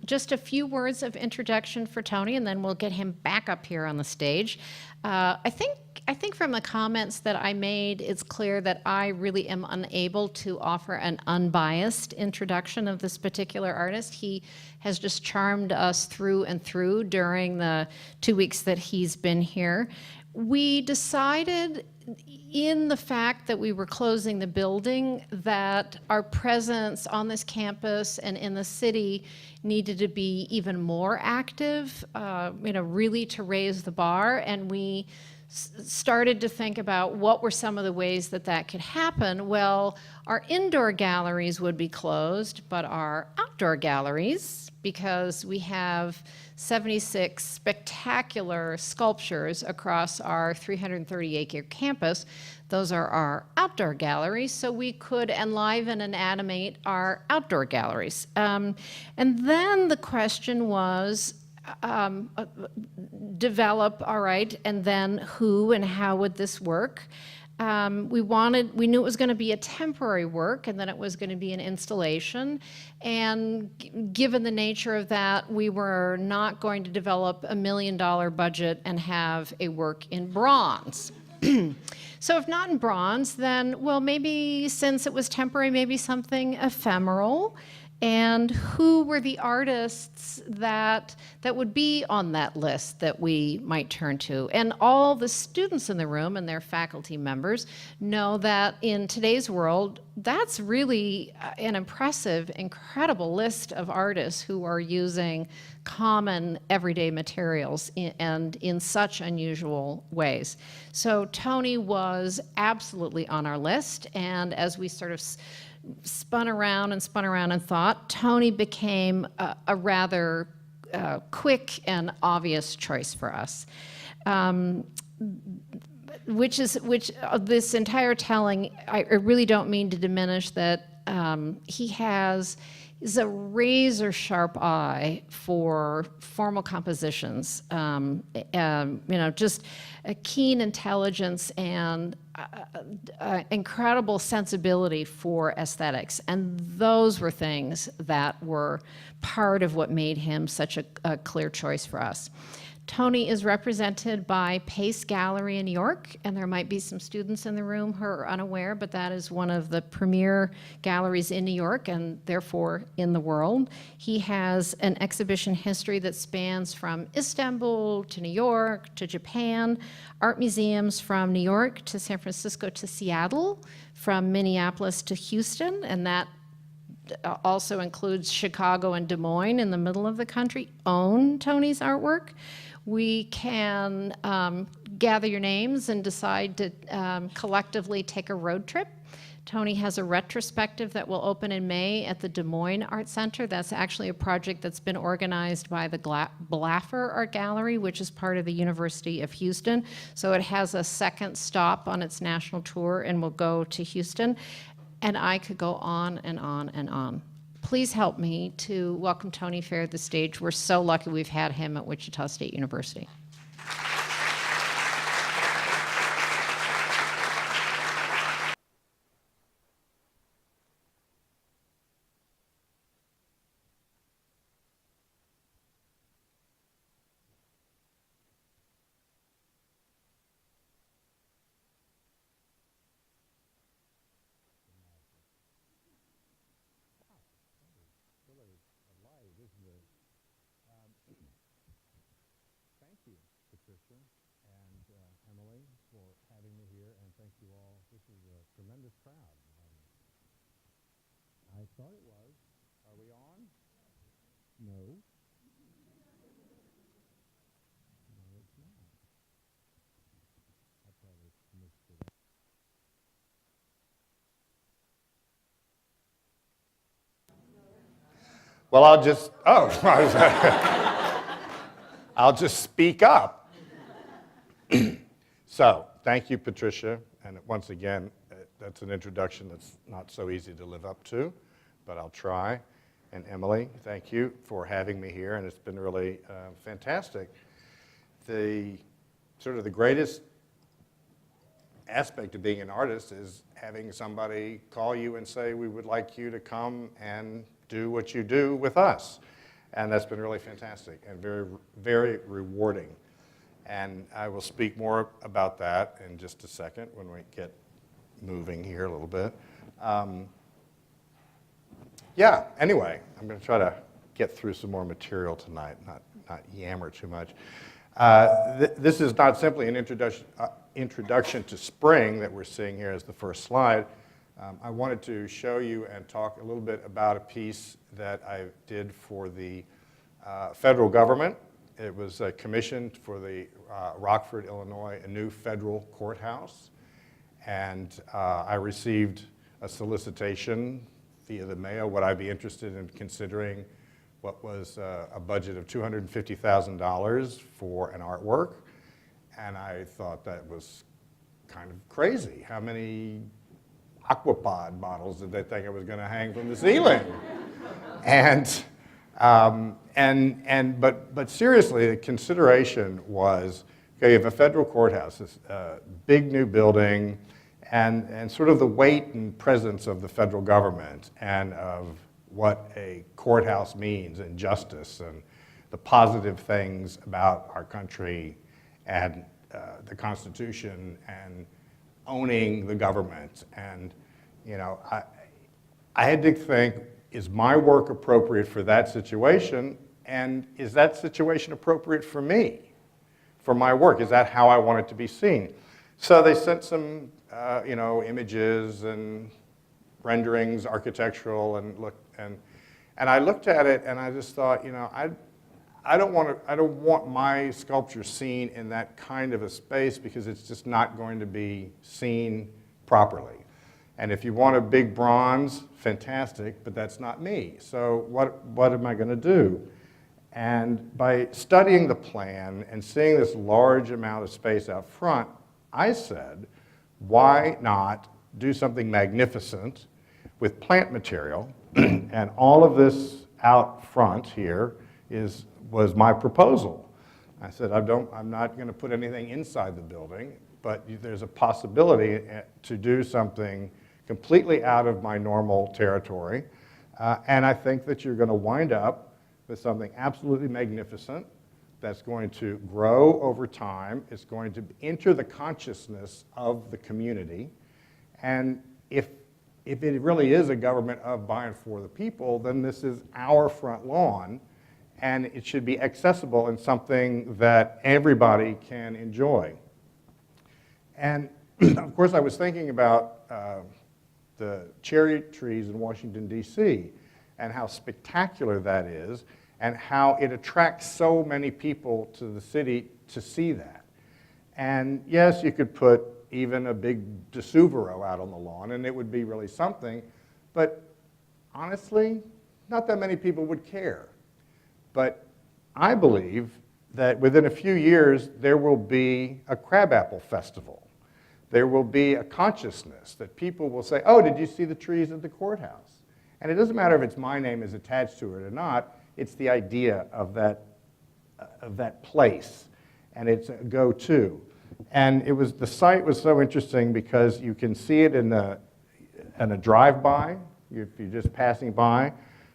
Just a few words of introduction for Tony, and then we'll get him back up here on the stage. I think from the comments that I made, it's clear that I really am unable to offer an unbiased introduction of this particular artist. He has just charmed us through and through during the 2 weeks that he's been here. We decided, in the fact that we were closing the building, that our presence on this campus and in the city needed to be even more active, really to raise the bar. And we started to think about what were some of the ways that that could happen. Well, our indoor galleries would be closed, but our outdoor galleries, because we have 76 spectacular sculptures across our 330-acre campus. Those are our outdoor galleries, so we could enliven and animate our outdoor galleries. And then the question was, develop, all right, and then who and how would this work? We knew it was going to be a temporary work, and then it was going to be an installation. And given the nature of that, we were not going to develop $1 million budget and have a work in bronze. So if not in bronze, then, well, maybe since it was temporary, maybe something ephemeral. And who were the artists that would be on that list that we might turn to? And all the students in the room and their faculty members know that in today's world, that's really an impressive, incredible list of artists who are using common everyday materials and in such unusual ways. So Tony was absolutely on our list, and as we sort of spun around and thought, Tony became a rather quick and obvious choice for us. This entire telling, I really don't mean to diminish that is a razor sharp eye for formal compositions, just a keen intelligence and incredible sensibility for aesthetics. And those were things that were part of what made him such a clear choice for us. Tony is represented by Pace Gallery in New York, and there might be some students in the room who are unaware, but that is one of the premier galleries in New York and therefore in the world. He has an exhibition history that spans from Istanbul to New York to Japan, art museums from New York to San Francisco to Seattle, from Minneapolis to Houston, and that also includes Chicago and Des Moines in the middle of the country, own Tony's artwork. We can gather your names and decide to collectively take a road trip. Tony has a retrospective that will open in May at the Des Moines Art Center. That's actually a project that's been organized by the Blaffer Art Gallery, which is part of the University of Houston. So it has a second stop on its national tour and will go to Houston. And I could go on and on and on. Please help me to welcome Tony Feher to the stage. We're so lucky we've had him at Wichita State University. Thank you, Patricia and Emily, for having me here, and thank you all. This is a tremendous crowd. I thought it was. Are we on? No. No, it's not. I probably missed it. Well, I'll just speak up. So, thank you, Patricia. And once again, that's an introduction that's not so easy to live up to, but I'll try. And Emily, thank you for having me here, and it's been really fantastic. The greatest aspect of being an artist is having somebody call you and say, we would like you to come and do what you do with us. And that's been really fantastic and very, very rewarding. And I will speak more about that in just a second when we get moving here a little bit. Yeah, anyway, I'm going to try to get through some more material tonight, not yammer too much. This is not simply an introduction to spring that we're seeing here as the first slide. I wanted to show you and talk a little bit about a piece that I did for the federal government. It was commissioned for the Rockford, Illinois, a new federal courthouse. And I received a solicitation via the mail. Would I be interested in considering what was a budget of $250,000 for an artwork? And I thought that was kind of crazy. How many Aquapod bottles did they think I was going to hang from the ceiling? But seriously, the consideration was, okay, you have a federal courthouse, this big new building, and sort of the weight and presence of the federal government and of what a courthouse means and justice and the positive things about our country and the Constitution and owning the government. And, you know, I had to think, is my work appropriate for that situation? And is that situation appropriate for me, for my work? Is that how I want it to be seen? So they sent some, you know, images and renderings, architectural, and I looked at it and I just thought, you know, I don't want my sculpture seen in that kind of a space because it's just not going to be seen properly. And if you want a big bronze, fantastic, but that's not me. So what am I going to do? And by studying the plan and seeing this large amount of space out front, I said, why not do something magnificent with plant material? And all of this out front here was my proposal. I said, I'm not going to put anything inside the building, but there's a possibility to do something completely out of my normal territory. And I think that you're going to wind up with something absolutely magnificent that's going to grow over time. It's going to enter the consciousness of the community. And if it really is a government of, by, and for the people, then this is our front lawn, and it should be accessible and something that everybody can enjoy. And of course, I was thinking about the cherry trees in Washington, D.C., and how spectacular that is, and how it attracts so many people to the city to see that. And yes, you could put even a big Desuvero out on the lawn, and it would be really something, but honestly, not that many people would care. But I believe that within a few years, there will be a Crabapple festival. There will be a consciousness that people will say, oh, did you see the trees at the courthouse? And it doesn't matter if my name is attached to it or not, it's the idea of that place, and it's a go-to. And the site was so interesting because you can see it in a drive-by, if you're just passing by.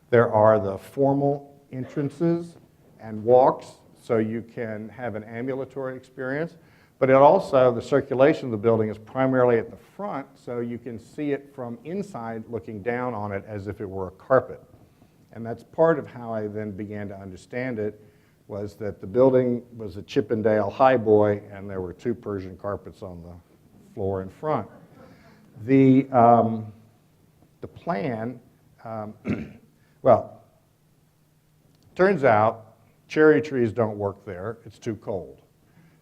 There are the formal entrances and walks, so you can have an ambulatory experience. But it also, the circulation of the building is primarily at the front, so you can see it from inside looking down on it as if it were a carpet. And that's part of how I then began to understand it, was that the building was a Chippendale highboy, and there were 2 Persian carpets on the floor in front. The plan, well, turns out cherry trees don't work there. It's too cold.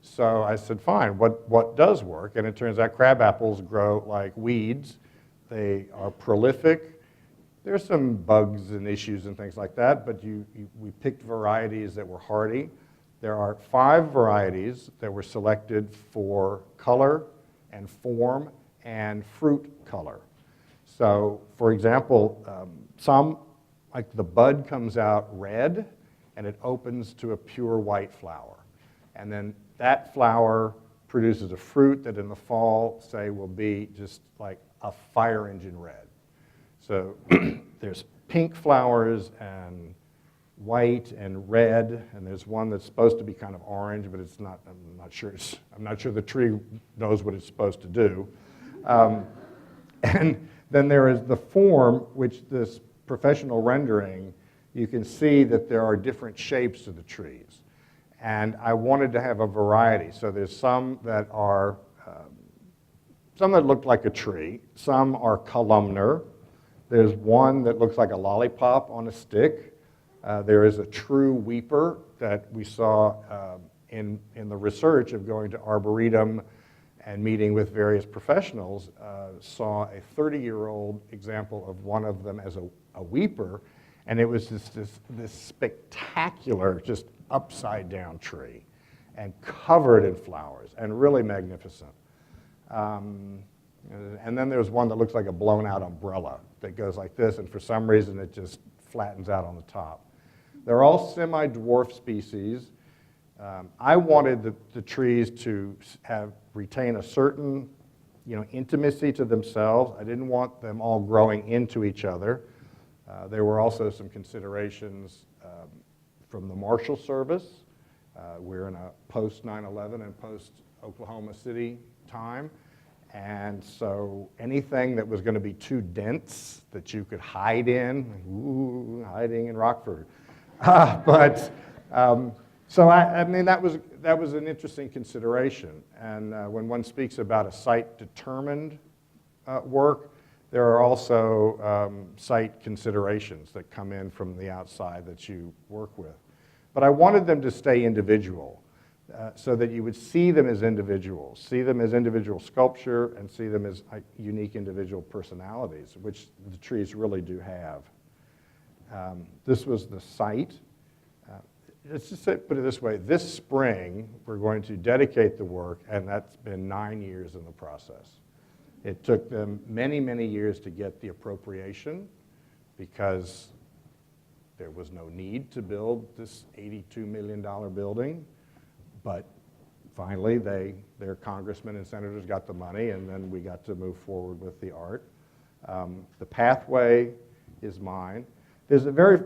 So I said, fine, what does work? And it turns out crabapples grow like weeds. They are prolific. There's some bugs and issues and things like that, but we picked varieties that were hardy. There are 5 varieties that were selected for color and form and fruit color. So, for example, some, like the bud comes out red, and it opens to a pure white flower. And then that flower produces a fruit that in the fall, say, will be just like a fire engine red. So there's pink flowers and white and red, and there's one that's supposed to be kind of orange, but it's not. I'm not sure the tree knows what it's supposed to do. And then there is the form, which this professional rendering, you can see that there are different shapes to the trees. And I wanted to have a variety. So there's some that are, some that look like a tree, some are columnar. There's one that looks like a lollipop on a stick. There is a true weeper that we saw in the research of going to Arboretum and meeting with various professionals, saw a 30-year-old example of one of them as a weeper, and it was this spectacular, just upside-down tree, and covered in flowers, and really magnificent. And then there's one that looks like a blown-out umbrella that goes like this, and for some reason it just flattens out on the top. They're all semi-dwarf species. I wanted the trees to retain a certain, intimacy to themselves. I didn't want them all growing into each other. There were also some considerations from the Marshal Service. We're in a post-9/11 and post-Oklahoma City time. And so anything that was going to be too dense that you could hide in, hiding in Rockford. So I mean, that was an interesting consideration. And when one speaks about a site-determined work, there are also site considerations that come in from the outside that you work with. But I wanted them to stay individual so that you would see them as individuals, see them as individual sculpture, and see them as unique individual personalities, which the trees really do have. This was the site. Let's just put it this way. This spring, we're going to dedicate the work, and that's been 9 years in the process. It took them many, many years to get the appropriation because there was no need to build this $82 million building. But finally, their congressmen and senators got the money, and then we got to move forward with the art. The pathway is mine. There's a very,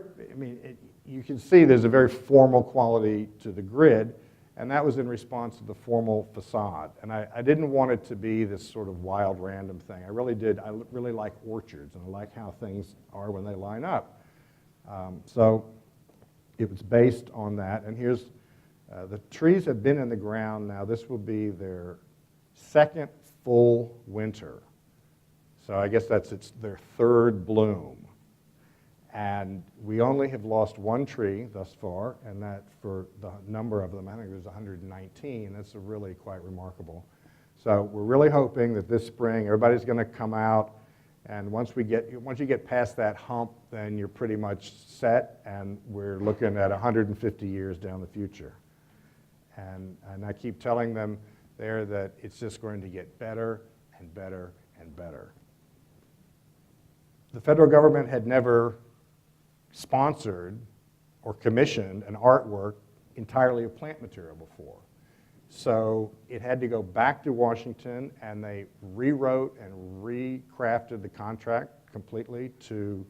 you can see there's a very formal quality to the grid, and that was in response to the formal facade. And I didn't want it to be this sort of wild, random thing. I really did. I really like orchards, and I like how things are when they line up. So it was based on that. And here's, the trees have been in the ground now. This will be their second full winter. So I guess it's their third bloom. And we only have lost one tree thus far, and that for the number of them, I think there's 119. That's really quite remarkable. So we're really hoping that this spring everybody's going to come out, and once you get past that hump, then you're pretty much set, and we're looking at 150 years down the future. And I keep telling them there that it's just going to get better and better and better. The federal government had never sponsored or commissioned an artwork entirely of plant material before. So it had to go back to Washington, and they rewrote and recrafted the contract completely to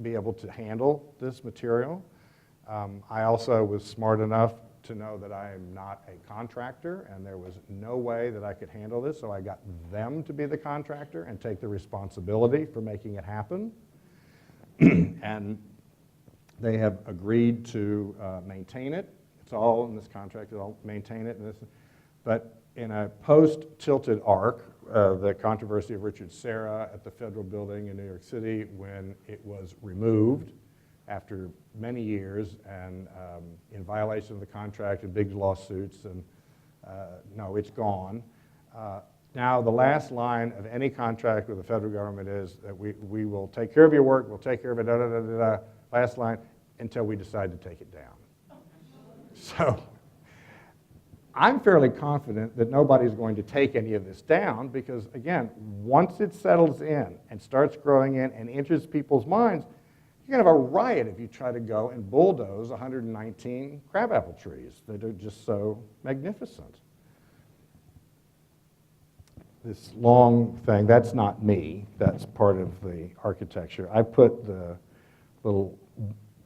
be able to handle this material. I also was smart enough to know that I am not a contractor, and there was no way that I could handle this, so I got them to be the contractor and take the responsibility for making it happen. And they have agreed to maintain it. It's all in this contract. They'll maintain it. But in a post-tilted arc, the controversy of Richard Serra at the federal building in New York City, when it was removed after many years and in violation of the contract and big lawsuits, and no, it's gone. Now, the last line of any contract with the federal government is that we will take care of your work, we'll take care of it, da-da-da-da-da, last line, until we decide to take it down. So I'm fairly confident that nobody's going to take any of this down because, again, once it settles in and starts growing in and enters people's minds, you're going to have a riot if you try to go and bulldoze 119 crabapple trees that are just so magnificent. This long thing, that's not me. That's part of the architecture. I put the little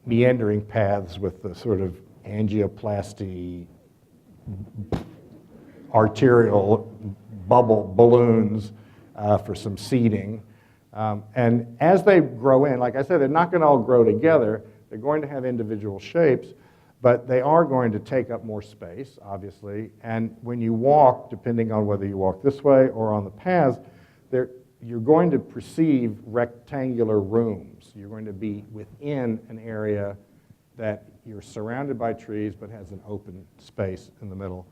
meandering paths with the sort of angioplasty arterial bubble balloons for some seating. And as they grow in, like I said, they're not going to all grow together. They're going to have individual shapes, but they are going to take up more space, obviously. And when you walk, depending on whether you walk this way or on the paths, you're going to perceive rectangular rooms. You're going to be within an area that you're surrounded by trees but has an open space in the middle.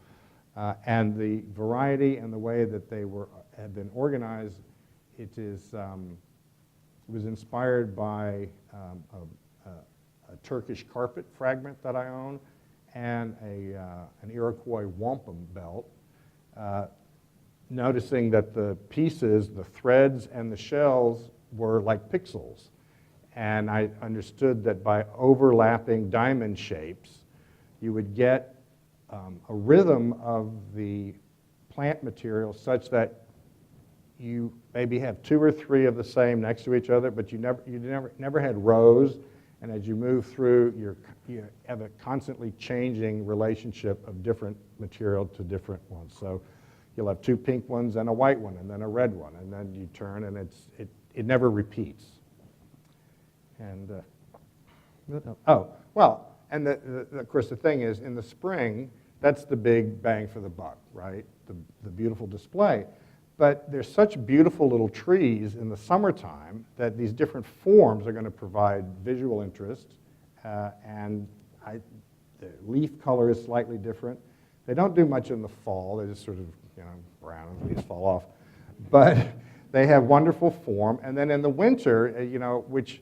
And the variety and the way that they have been organized, it was inspired by a Turkish carpet fragment that I own and an Iroquois wampum belt. Noticing that the pieces, the threads and the shells were like pixels. And I understood that by overlapping diamond shapes, you would get a rhythm of the plant material such that you maybe have 2 or 3 of the same next to each other, but you never had rows. And as you move through, you have a constantly changing relationship of different material to different ones. So you'll have 2 pink ones and a white one, and then a red one, and then you turn, and it never repeats. And and of course the thing is, in the spring, that's the big bang for the buck, right? The beautiful display. But there's such beautiful little trees in the summertime that these different forms are going to provide visual interest, and the leaf color is slightly different. They don't do much in the fall. They just sort of, brown and leaves fall off. But they have wonderful form. And then in the winter, which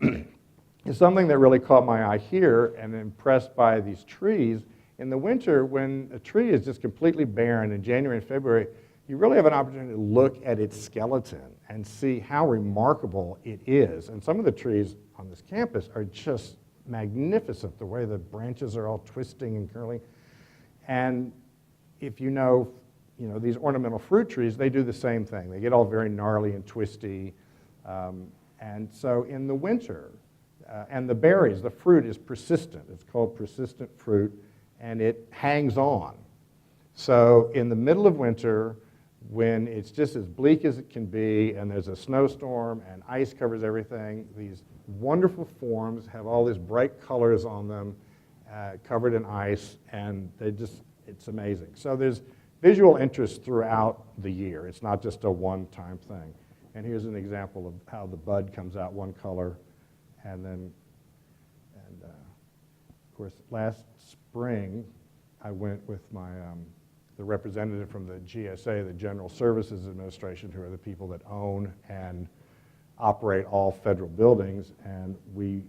is something that really caught my eye here and impressed by these trees. In the winter, when a tree is just completely barren in January and February, you really have an opportunity to look at its skeleton and see how remarkable it is. And some of the trees on this campus are just magnificent, the way the branches are all twisting and curling. And if you know, these ornamental fruit trees, they do the same thing. They get all very gnarly and twisty. And so in the winter, and the berries, the fruit is persistent. It's called persistent fruit, and it hangs on. So in the middle of winter, when it's just as bleak as it can be, and there's a snowstorm, and ice covers everything, these wonderful forms have all these bright colors on them, covered in ice, and it's amazing. So there's visual interest throughout the year. It's not just a one-time thing. And here's an example of how the bud comes out one color, and of course, last spring, I went with the representative from the GSA, the General Services Administration, who are the people that own and operate all federal buildings, and we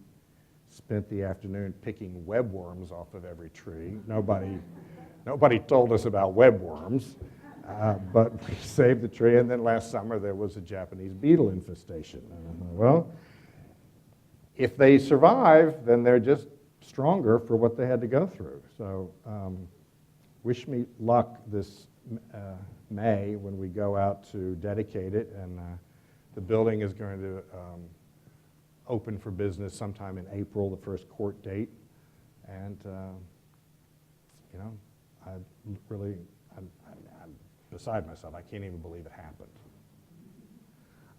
spent the afternoon picking webworms off of every tree. Nobody told us about webworms, but we saved the tree, and then last summer there was a Japanese beetle infestation. And I thought, well, if they survive, then they're just stronger for what they had to go through. So wish me luck this May when we go out to dedicate it, and the building is going to open for business sometime in April, the first court date. And I'm beside myself. I can't even believe it happened.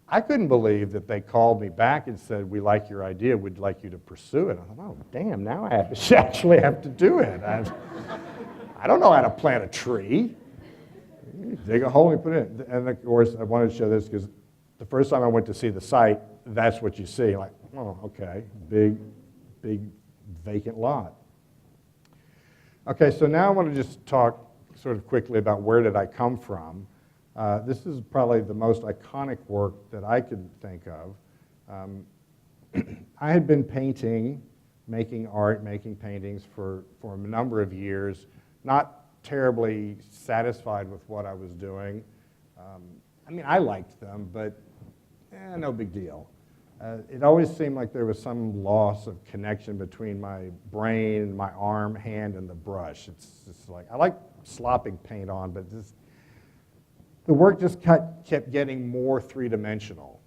I couldn't believe that they called me back and said, "We like your idea, we'd like you to pursue it." I thought, oh, damn, now I actually have to do it. I don't know how to plant a tree. You dig a hole and put it in. And of course, I wanted to show this because the first time I went to see the site, that's what you see. Like, oh, okay, big vacant lot. Okay, so now I want to just talk sort of quickly about where did I come from. This is probably the most iconic work that I could think of. I had been painting, making art, making paintings for a number of years, not terribly satisfied with what I was doing. I mean, I liked them, but no big deal. It always seemed like there was some loss of connection between my brain, my arm, hand, and the brush. It's just like, I like slopping paint on, but the work just kept getting more three-dimensional.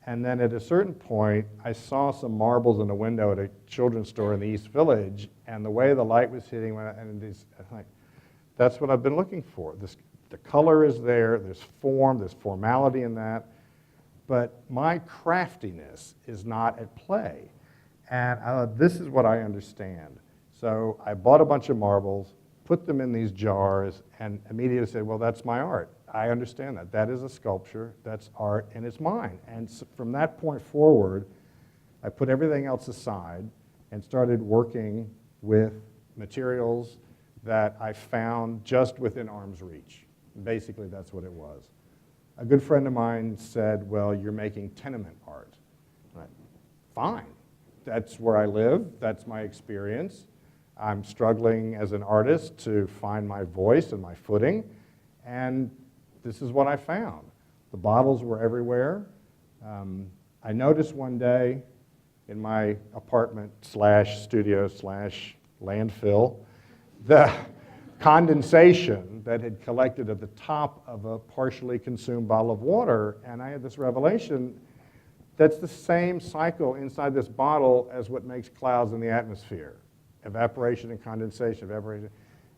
And then at a certain point, I saw some marbles in a window at a children's store in the East Village, and the way the light was hitting, and I'm like, that's what I've been looking for. The color is there, there's form, there's formality in that, but my craftiness is not at play. And this is what I understand. So I bought a bunch of marbles, put them in these jars, and immediately said, well, that's my art. I understand that. That is a sculpture, that's art, and it's mine. And so from that point forward, I put everything else aside and started working with materials that I found just within arm's reach. Basically, that's what it was. A good friend of mine said, well, you're making tenement art. Fine. That's where I live. That's my experience. I'm struggling as an artist to find my voice and my footing, and this is what I found. The bottles were everywhere. I noticed one day in my apartment slash studio slash landfill, the condensation that had collected at the top of a partially consumed bottle of water, and I had this revelation that's the same cycle inside this bottle as what makes clouds in the atmosphere. Evaporation and condensation, evaporation.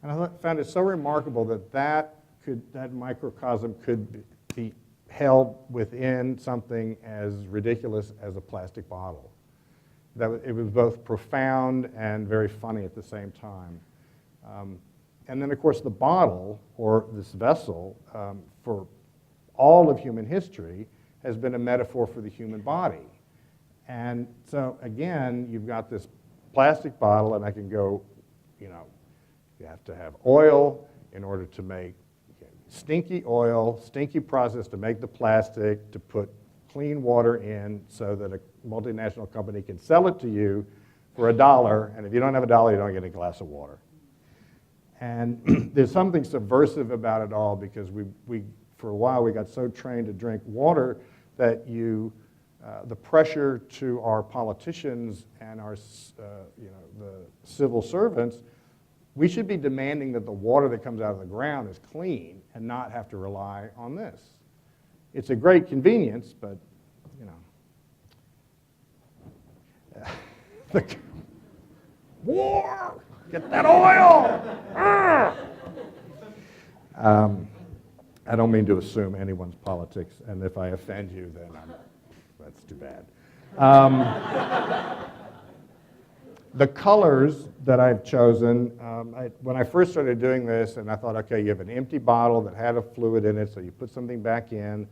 And I found it so remarkable that microcosm could be held within something as ridiculous as a plastic bottle. It was both profound and very funny at the same time. And then, of course, the bottle, or this vessel, for all of human history, has been a metaphor for the human body. And so, again, you've got this plastic bottle, and I can go, you have to have oil in order to make stinky oil, stinky process to make the plastic, to put clean water in so that a multinational company can sell it to you for $1, and if you don't have $1, you don't get a glass of water. And there's something subversive about it all, because we for a while we got so trained to drink water that the pressure to our politicians and our the civil servants, we should be demanding that the water that comes out of the ground is clean and not have to rely on this. It's a great convenience, but war! Get that oil! I don't mean to assume anyone's politics, and if I offend you, then that's too bad. The colors that I've chosen, when I first started doing this, and I thought, okay, you have an empty bottle that had a fluid in it, so you put something back in,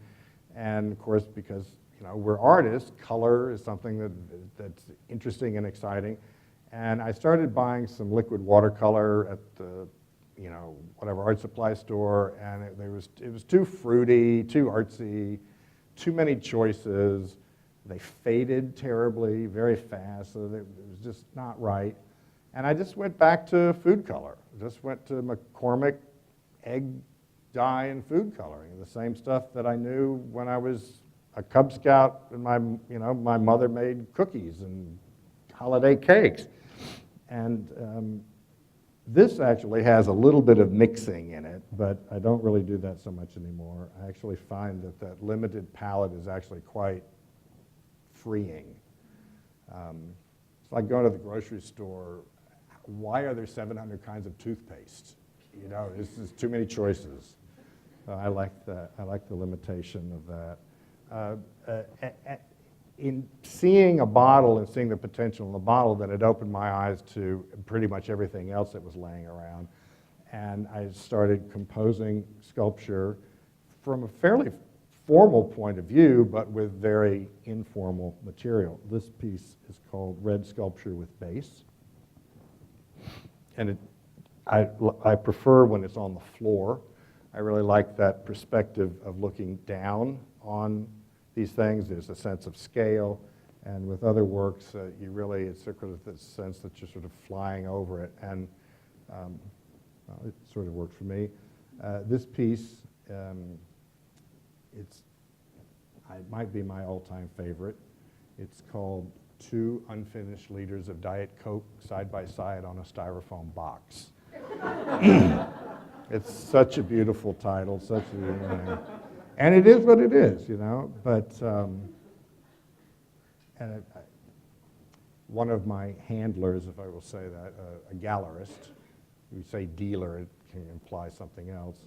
and of course, because we're artists, color is something that's interesting and exciting. And I started buying some liquid watercolor at the, whatever art supply store, and it was too fruity, too artsy, too many choices. They faded terribly, very fast, so it was just not right. And I just went back to food color. Just went to McCormick egg dye and food coloring, the same stuff that I knew when I was a Cub Scout and my mother made cookies and holiday cakes. And this actually has a little bit of mixing in it, but I don't really do that so much anymore. I actually find that limited palette is actually quite freeing. It's like going to the grocery store. Why are there 700 kinds of toothpaste? This is too many choices. I like that. I like the limitation of that. In seeing a bottle and seeing the potential in the bottle, then it opened my eyes to pretty much everything else that was laying around. And I started composing sculpture from a fairly formal point of view, but with very informal material. This piece is called Red Sculpture with Base. And I prefer when it's on the floor. I really like that perspective of looking down on these things. There's a sense of scale, and with other works, it's sort of this sense that you're sort of flying over it, and it sort of worked for me. This piece, it might be my all-time favorite. It's called Two Unfinished Liters of Diet Coke Side by Side on a Styrofoam Box. It's such a beautiful title, and it is what it is, but one of my handlers, if I will say that, a gallerist, we say dealer, it can imply something else,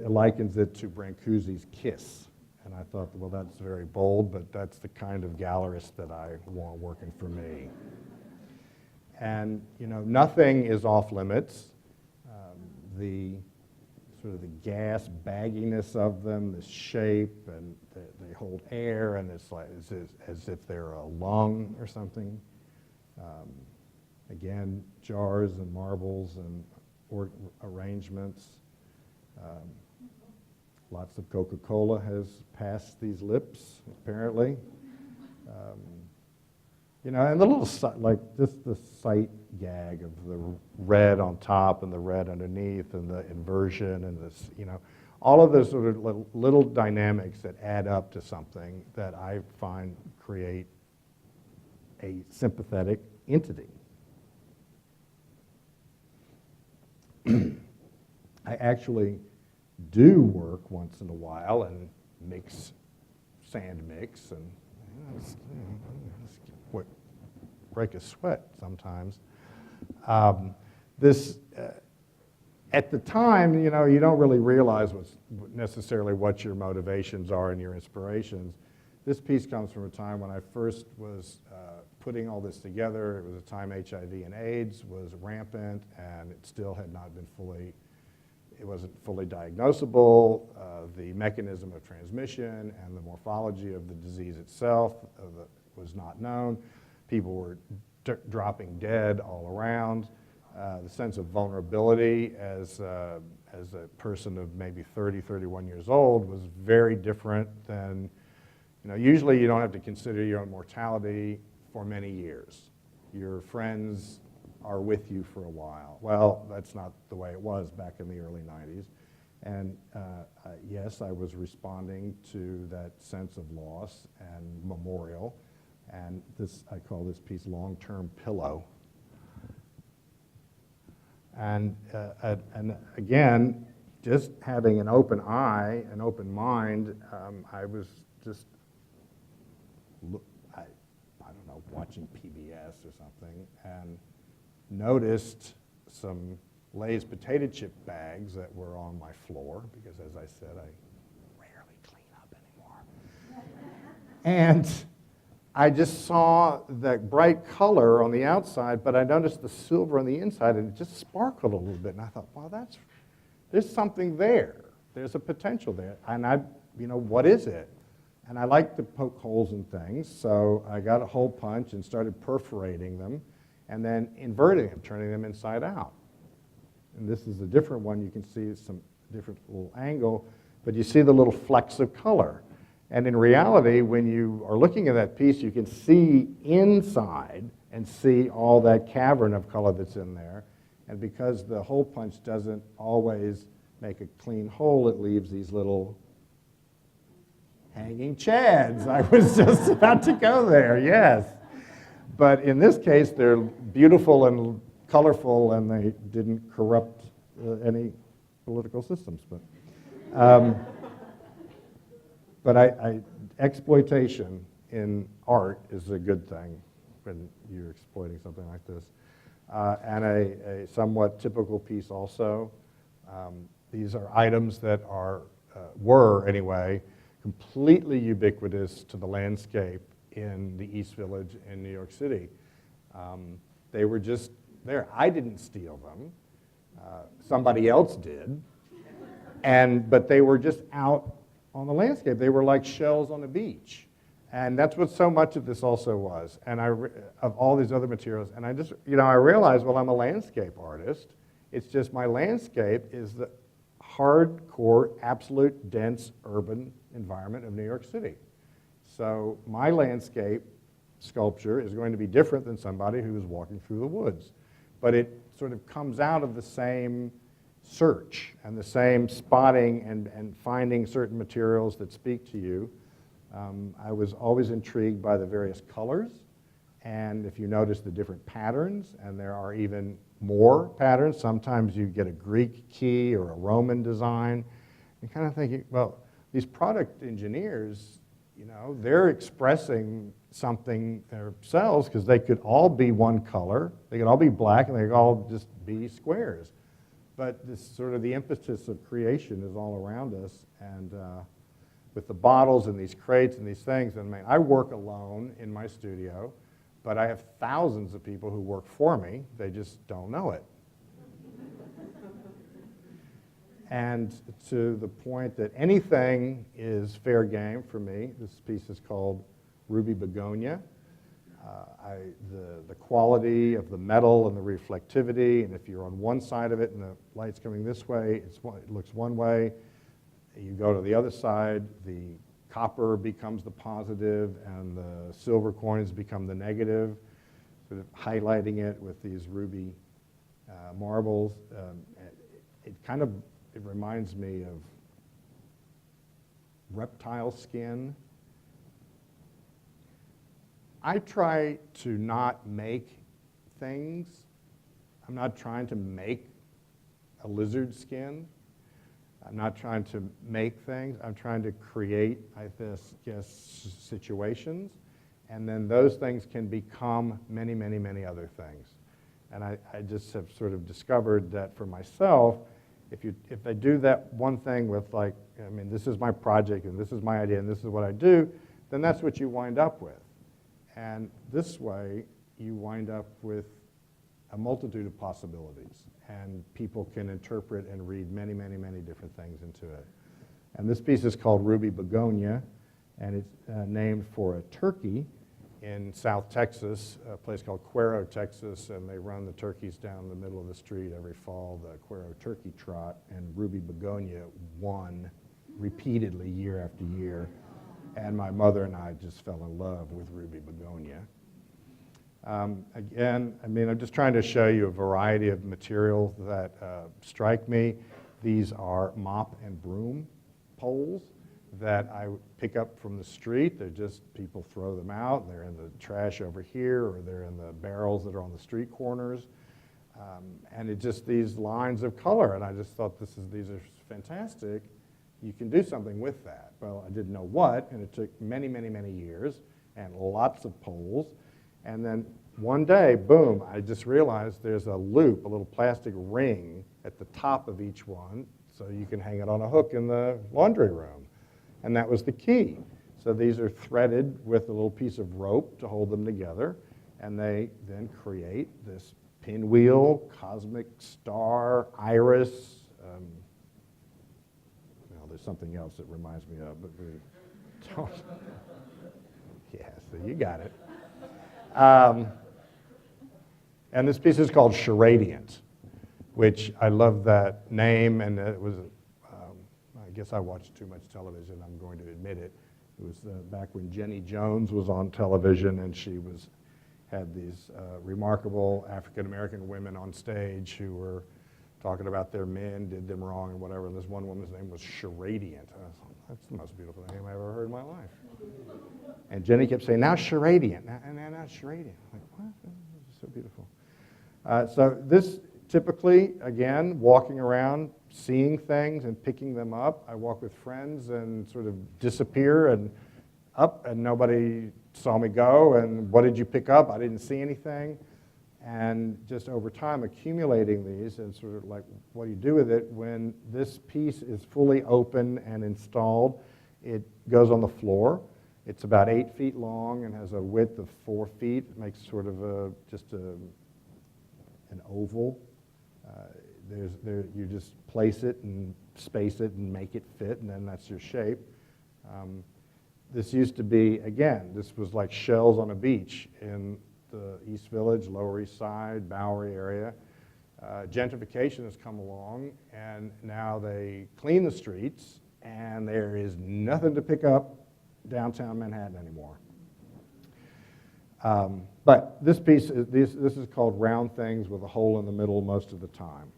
likens it to Brancusi's Kiss. And I thought, well, that's very bold, but that's the kind of gallerist that I want working for me. And, you know, nothing is off limits. The sort of the gas bagginess of them, the shape, and they hold air, and it's like as if they're a lung or something. Again, jars and marbles and arrangements. Lots of Coca-Cola has passed these lips, apparently. You know, and the little, like just the sight gag of the red on top and the red underneath and the inversion and this, you know, all of those sort of little dynamics that add up to something that I find create a sympathetic entity. I actually do work once in a while and mix, sand mix, and break a sweat sometimes. At the time, you know, you don't really realize necessarily what your motivations are and your inspirations. This piece comes from a time when I first was putting all this together. It was a time HIV and AIDS was rampant, and it still had not been it wasn't fully diagnosable. The mechanism of transmission and the morphology of the disease itself was not known. People were dropping dead all around. The sense of vulnerability as a person of maybe 30, 31 years old was very different than, you know, usually you don't have to consider your own mortality for many years. Your friends are with you for a while. Well, that's not the way it was back in the early 90s. And yes, I was responding to that sense of loss and memorial. And this, I call this piece Longterm Pillow. And again, just having an open eye, an open mind, I was just, I don't know, watching PBS or something, and noticed some Lay's potato chip bags that were on my floor, because as I said, I rarely clean up anymore. And I just saw that bright color on the outside, but I noticed the silver on the inside, and it just sparkled a little bit. And I thought, wow, there's something there. There's a potential there. And what is it? And I like to poke holes in things, so I got a hole punch and started perforating them, and then inverting them, turning them inside out. And this is a different one. You can see some different little angle, but you see the little flecks of color. And in reality, when you are looking at that piece, you can see inside and see all that cavern of color that's in there. And because the hole punch doesn't always make a clean hole, it leaves these little hanging chads. I was just about to go there, yes. But in this case, they're beautiful and colorful, and they didn't corrupt any political systems. But exploitation in art is a good thing when you're exploiting something like this. And a somewhat typical piece also. These are items that were anyway, completely ubiquitous to the landscape in the East Village in New York City. They were just there. I didn't steal them. Somebody else did. But they were just out on the landscape. They were like shells on the beach. And that's what so much of this also was, and of all these other materials. And I just, I realized, well, I'm a landscape artist. It's just my landscape is the hardcore, absolute, dense urban environment of New York City. So my landscape sculpture is going to be different than somebody who is walking through the woods. But it sort of comes out of the same search and the same spotting and finding certain materials that speak to you. I was always intrigued by the various colors, and if you notice the different patterns, and there are even more patterns. Sometimes you get a Greek key or a Roman design. You're kind of thinking, well, these product engineers, you know, they're expressing something themselves because they could all be one color, they could all be black, and they could all just be squares. But this sort of the impetus of creation is all around us, and with the bottles and these crates and these things, and I work alone in my studio, but I have thousands of people who work for me, they just don't know it. And to the point that anything is fair game for me. This piece is called Ruby Begonia. The quality of the metal and the reflectivity, and if you're on one side of it and the light's coming this way, it looks one way. You go to the other side, the copper becomes the positive and the silver coins become the negative, sort of highlighting it with these ruby marbles. It reminds me of reptile skin. I try to not make things. I'm not trying to make a lizard skin. I'm not trying to make things. I'm trying to create, I guess, situations. And then those things can become many, many, many other things. And I just have sort of discovered that for myself, if I do that one thing with this is my project and this is my idea and this is what I do, then that's what you wind up with. And this way, you wind up with a multitude of possibilities, and people can interpret and read many, many, many different things into it. And this piece is called Ruby Begonia, and it's named for a turkey in South Texas, a place called Cuero, Texas, and they run the turkeys down the middle of the street every fall, the Cuero Turkey Trot, and Ruby Begonia won repeatedly year after year. And my mother and I just fell in love with Ruby Begonia. Again, I'm just trying to show you a variety of materials that strike me. These are mop and broom poles that I pick up from the street. They're just, people throw them out. They're in the trash over here, or they're in the barrels that are on the street corners. And it's just these lines of color, and I just thought these are fantastic. You can do something with that. Well, I didn't know what, and it took many, many, many years and lots of poles. And then one day, boom, I just realized there's a loop, a little plastic ring at the top of each one, so you can hang it on a hook in the laundry room. And that was the key. So these are threaded with a little piece of rope to hold them together, and they then create this pinwheel, cosmic star, iris. There's something else that reminds me of, but we don't. Yeah, so you got it. And this piece is called Charadiant, which I love that name, and it was, I guess I watched too much television, I'm going to admit it. It was back when Jenny Jones was on television, and she had these remarkable African-American women on stage who were talking about their men, did them wrong and whatever, and this one woman's name was Charadiant. And I thought, that's the most beautiful name I've ever heard in my life. And Jenny kept saying, now Charadiant, now Charadiant. I'm like, what? This is so beautiful. So this typically, again, walking around, seeing things and picking them up. I walk with friends and sort of disappear and up, and nobody saw me go, and what did you pick up? I didn't see anything. And just over time accumulating these, and sort of like what do you do with it when this piece is fully open and installed. It goes on the floor. It's about 8 feet long and has a width of 4 feet. It makes sort of an oval. You just place it and space it and make it fit, and then that's your shape. This used to be, again, this was like shells on a beach in the East Village, Lower East Side, Bowery area. Gentrification has come along, and now they clean the streets, and there is nothing to pick up downtown Manhattan anymore. But this piece, this is called Round Things with a Hole in the Middle most of the time.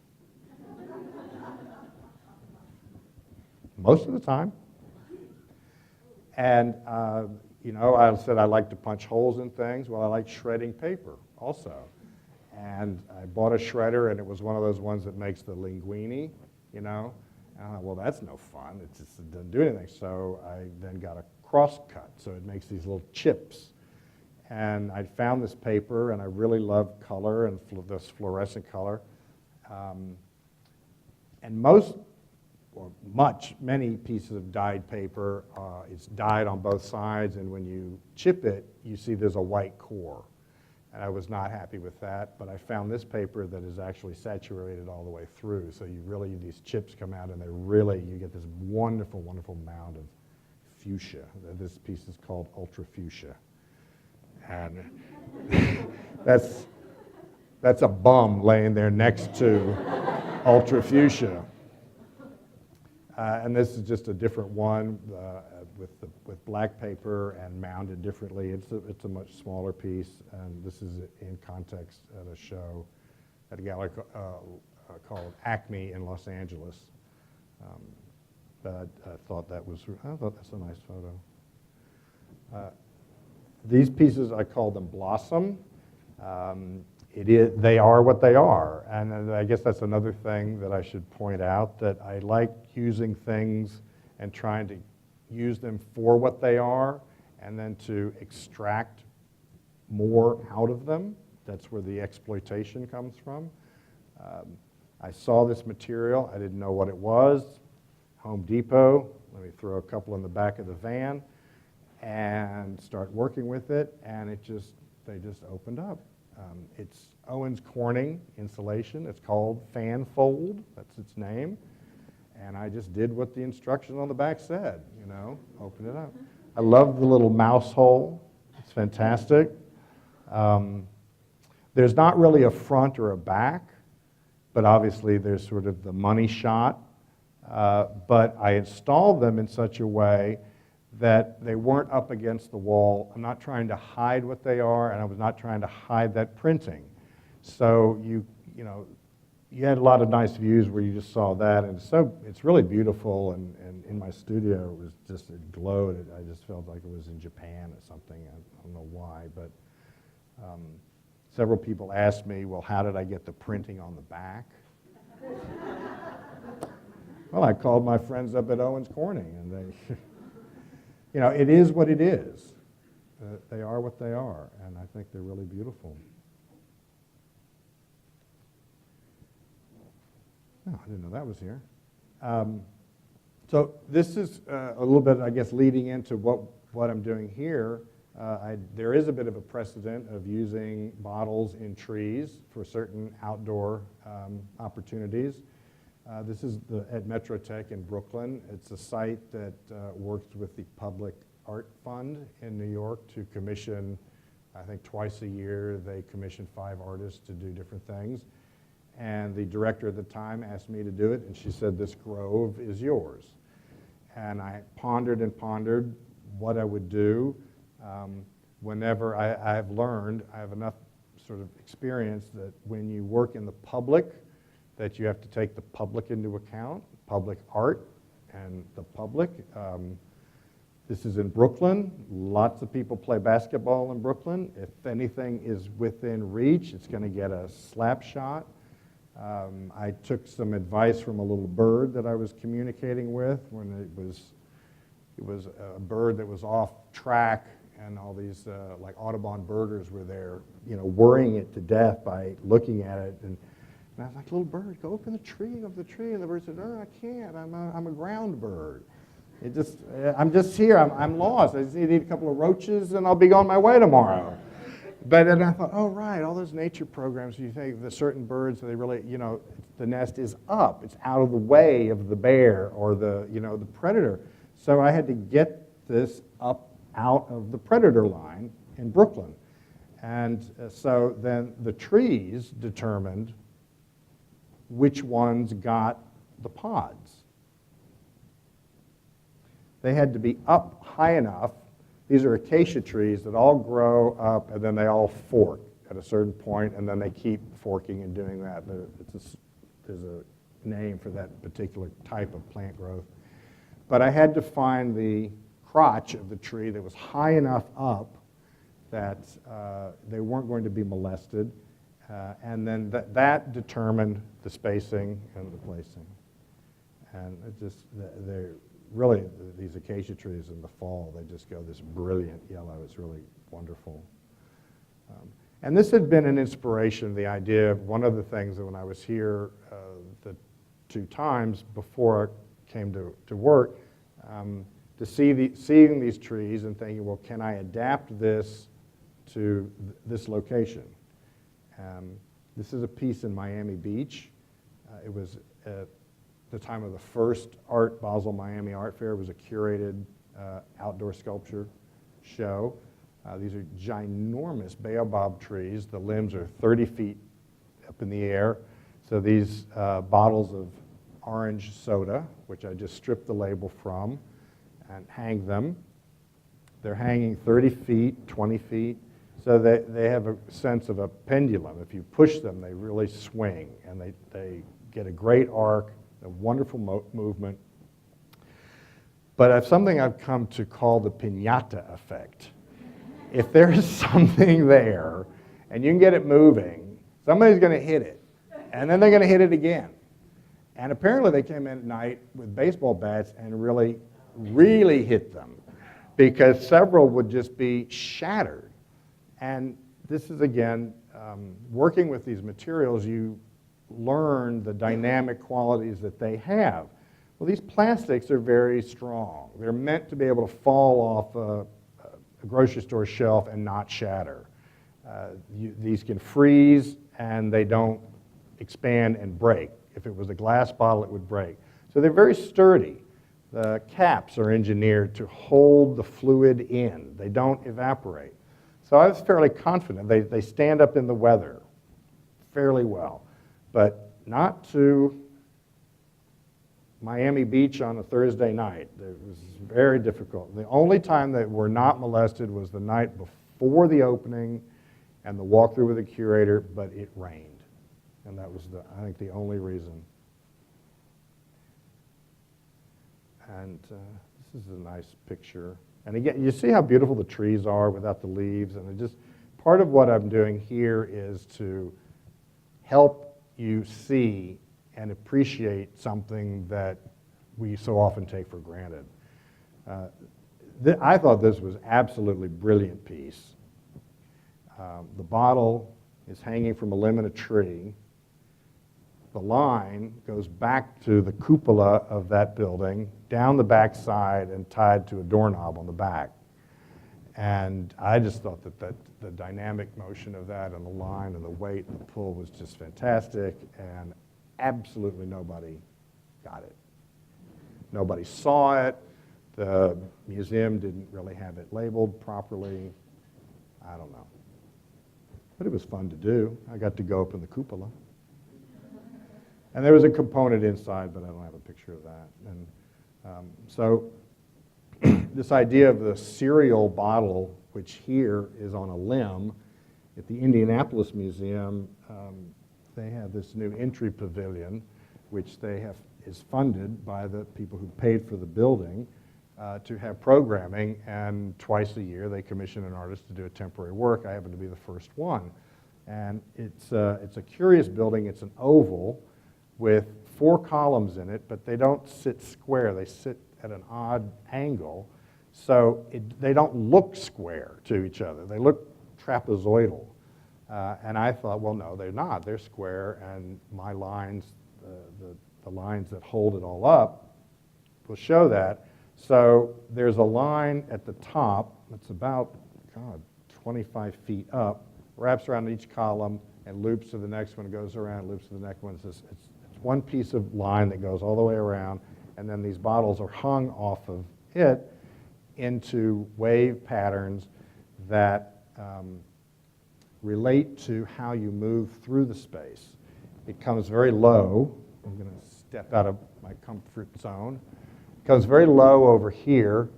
Most of the time. And I said I like to punch holes in things. Well, I like shredding paper also. And I bought a shredder, and it was one of those ones that makes the linguine, And I thought, well, that's no fun. It just doesn't do anything. So I then got a cross-cut, so it makes these little chips. And I found this paper, and I really love color and this fluorescent color. And many pieces of dyed paper, it's dyed on both sides, and when you chip it, you see there's a white core. And I was not happy with that, but I found this paper that is actually saturated all the way through. So these chips come out, and you get this wonderful, wonderful mound of fuchsia. This piece is called Ultra Fuchsia. And that's a bum laying there next to Ultra Fuchsia. And this is just a different one with black paper and mounded differently. It's a much smaller piece, and this is in context at a show at a gallery called Acme in Los Angeles. But I thought that's a nice photo. These pieces, I call them Blossom. They are what they are, and I guess that's another thing that I should point out, that I like using things and trying to use them for what they are, and then to extract more out of them. That's where the exploitation comes from. I saw this material, I didn't know what it was. Home Depot, let me throw a couple in the back of the van, and start working with it, and they just opened up. It's Owens Corning insulation. It's called Fanfold. That's its name. And I just did what the instructions on the back said, open it up. I love the little mouse hole. It's fantastic. There's not really a front or a back, but obviously there's sort of the money shot. But I installed them in such a way that they weren't up against the wall. I'm not trying to hide what they are, and I was not trying to hide that printing. So you had a lot of nice views where you just saw that, and it's really beautiful. And in my studio, it glowed. I just felt like it was in Japan or something. I don't know why, but several people asked me, well, how did I get the printing on the back? Well, I called my friends up at Owens Corning, and they. It is what it is. They are what they are, and I think they're really beautiful. Oh, I didn't know that was here. So this is a little bit, I guess, leading into what I'm doing here. There is a bit of a precedent of using bottles in trees for certain outdoor opportunities. This is at Metrotech in Brooklyn. It's a site that works with the Public Art Fund in New York to commission, I think twice a year, they commission 5 artists to do different things. And the director at the time asked me to do it, and she said, this grove is yours. And I pondered and pondered what I would do. Whenever I've learned, I have enough sort of experience that when you work in the public, that you have to take the public into account, public art and the public. This is in Brooklyn. Lots of people play basketball in Brooklyn. If anything is within reach, it's going to get a slap shot. I took some advice from a little bird that I was communicating with when it was a bird that was off track, and all these like Audubon birders were there, worrying it to death by looking at it. And I was like, little bird, go open the tree. And the bird said, oh, I can't. I'm a ground bird. I'm just here. I'm lost. I just need to eat a couple of roaches, and I'll be on my way tomorrow. But then I thought, oh, right, all those nature programs, you think the certain birds, they really, the nest is up. It's out of the way of the bear or the predator. So I had to get this up out of the predator line in Brooklyn. And so then the trees determined which ones got the pods. They had to be up high enough. These are acacia trees that all grow up, and then they all fork at a certain point, and then they keep forking and doing that. There's a name for that particular type of plant growth. But I had to find the crotch of the tree that was high enough up that they weren't going to be molested. And then that determined the spacing and the placing. And really, these acacia trees in the fall, they just go this brilliant yellow. It's really wonderful. And this had been an inspiration, the idea of one of the things that when I was here the 2 times before I came to work, to seeing these trees and thinking, well, can I adapt this to this location? This is a piece in Miami Beach. It was at the time of the first Basel Miami Art Fair. It was a curated outdoor sculpture show. These are ginormous Baobab trees. The limbs are 30 feet up in the air. So these bottles of orange soda, which I just stripped the label from and hang them. They're hanging 30 feet, 20 feet. So they have a sense of a pendulum. If you push them, they really swing, and they get a great arc, a wonderful movement. But it's something I've come to call the piñata effect. If there's something there and you can get it moving, somebody's going to hit it, and then they're going to hit it again. And apparently they came in at night with baseball bats and really, really hit them, because several would just be shattered. And this is, again, working with these materials, you learn the dynamic qualities that they have. Well, these plastics are very strong. They're meant to be able to fall off a grocery store shelf and not shatter. These can freeze and they don't expand and break. If it was a glass bottle, it would break. So they're very sturdy. The caps are engineered to hold the fluid in. They don't evaporate. So I was fairly confident. They stand up in the weather fairly well, but not to Miami Beach on a Thursday night. It was very difficult. The only time that we're not molested was the night before the opening and the walkthrough with the curator, but it rained. And that was, I think, the only reason. And this is a nice picture. And again, you see how beautiful the trees are without the leaves. And part of what I'm doing here is to help you see and appreciate something that we so often take for granted. I thought this was absolutely brilliant piece. The bottle is hanging from a limb in a tree. The line goes back to the cupola of that building, down the back side, and tied to a doorknob on the back. And I just thought that the dynamic motion of that and the line and the weight and the pull was just fantastic, and absolutely nobody got it. Nobody saw it. The museum didn't really have it labeled properly. I don't know. But it was fun to do. I got to go up in the cupola. And there was a component inside, but I don't have a picture of that. And so this idea of the cereal bottle, which here is on a limb, at the Indianapolis Museum, they have this new entry pavilion, which is funded by the people who paid for the building to have programming, and twice a year they commission an artist to do a temporary work. I happen to be the first one. And it's a curious building. It's an oval with 4 columns in it, but they don't sit square. They sit at an odd angle, so they don't look square to each other. They look trapezoidal. And I thought, well, no, they're not. They're square, and my lines, the lines that hold it all up, will show that. So there's a line at the top that's about, 25 feet up, wraps around each column, and loops to the next one, goes around, loops to the next one. It's one piece of line that goes all the way around, and then these bottles are hung off of it into wave patterns that relate to how you move through the space. It comes very low. I'm going to step out of my comfort zone. It comes very low over here,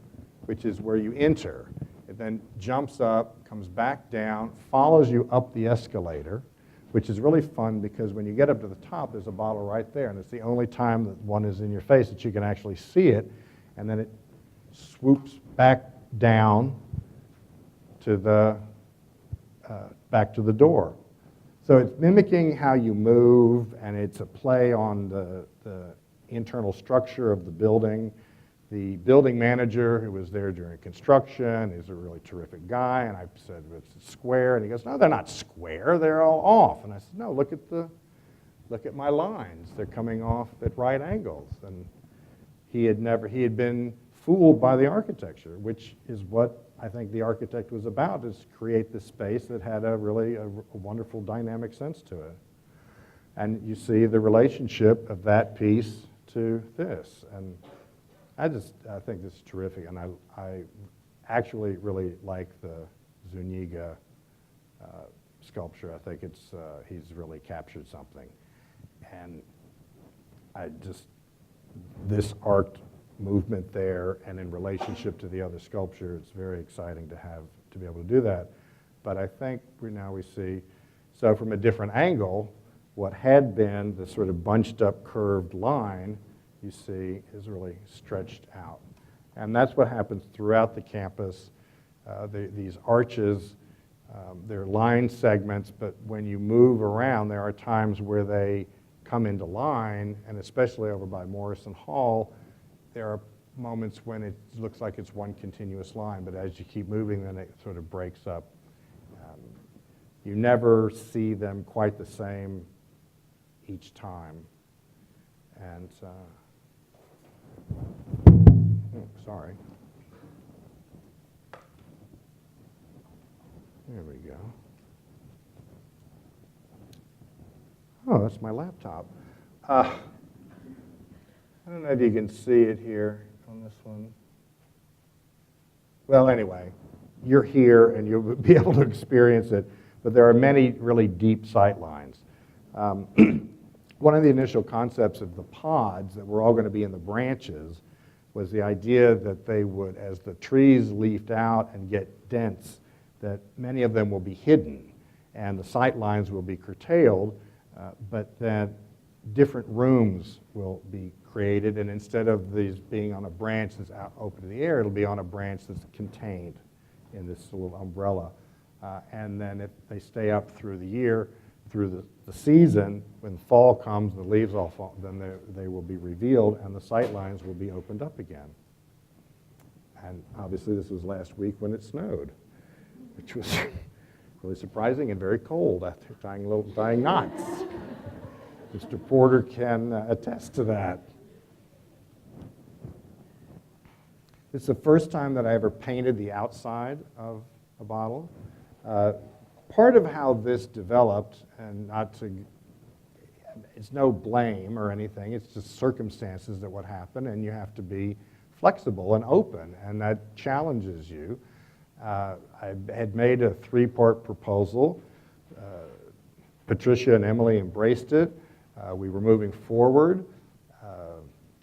which is where you enter. It then jumps up, comes back down, follows you up the escalator, which is really fun because when you get up to the top, there's a bottle right there, and it's the only time that one is in your face that you can actually see it, and then it swoops back down to the back to the door. So it's mimicking how you move, and it's a play on the internal structure of the building. The building manager who was there during construction is a really terrific guy, and I said, it's square, and he goes, no, they're not square, they're all off. And I said, no, look at my lines, they're coming off at right angles. And he had been fooled by the architecture, which is what I think the architect was about, is create this space that had a wonderful dynamic sense to it. And you see the relationship of that piece to this. And I think this is terrific, and I actually really like the Zuniga sculpture. I think he's really captured something. And this art movement there and in relationship to the other sculpture, it's very exciting to be able to do that. But I think now we see, so from a different angle, what had been the sort of bunched up curved line, you see, is really stretched out. And that's what happens throughout the campus. These arches, they're line segments, but when you move around, there are times where they come into line, and especially over by Morrison Hall, there are moments when it looks like it's one continuous line, but as you keep moving, then it sort of breaks up. You never see them quite the same each time. And sorry. There we go. Oh, that's my laptop. I don't know if you can see it here on this one. Well, anyway, you're here and you'll be able to experience it, but there are many really deep sight lines. One of the initial concepts of the pods that were all going to be in the branches was the idea that they would, as the trees leafed out and get dense, that many of them will be hidden and the sight lines will be curtailed, but that different rooms will be created, and instead of these being on a branch that's out open to the air, it'll be on a branch that's contained in this little umbrella. And then if they stay up through the year, through the season, when fall comes, the leaves all fall, then they will be revealed and the sight lines will be opened up again. And obviously this was last week when it snowed, which was really surprising and very cold after tying knots. Mr. Porter can attest to that. It's the first time that I ever painted the outside of a bottle. Part of how this developed, and it's no blame or anything, it's just circumstances that would happen, and you have to be flexible and open, and that challenges you. I had made a 3-part proposal. Patricia and Emily embraced it. We were moving forward.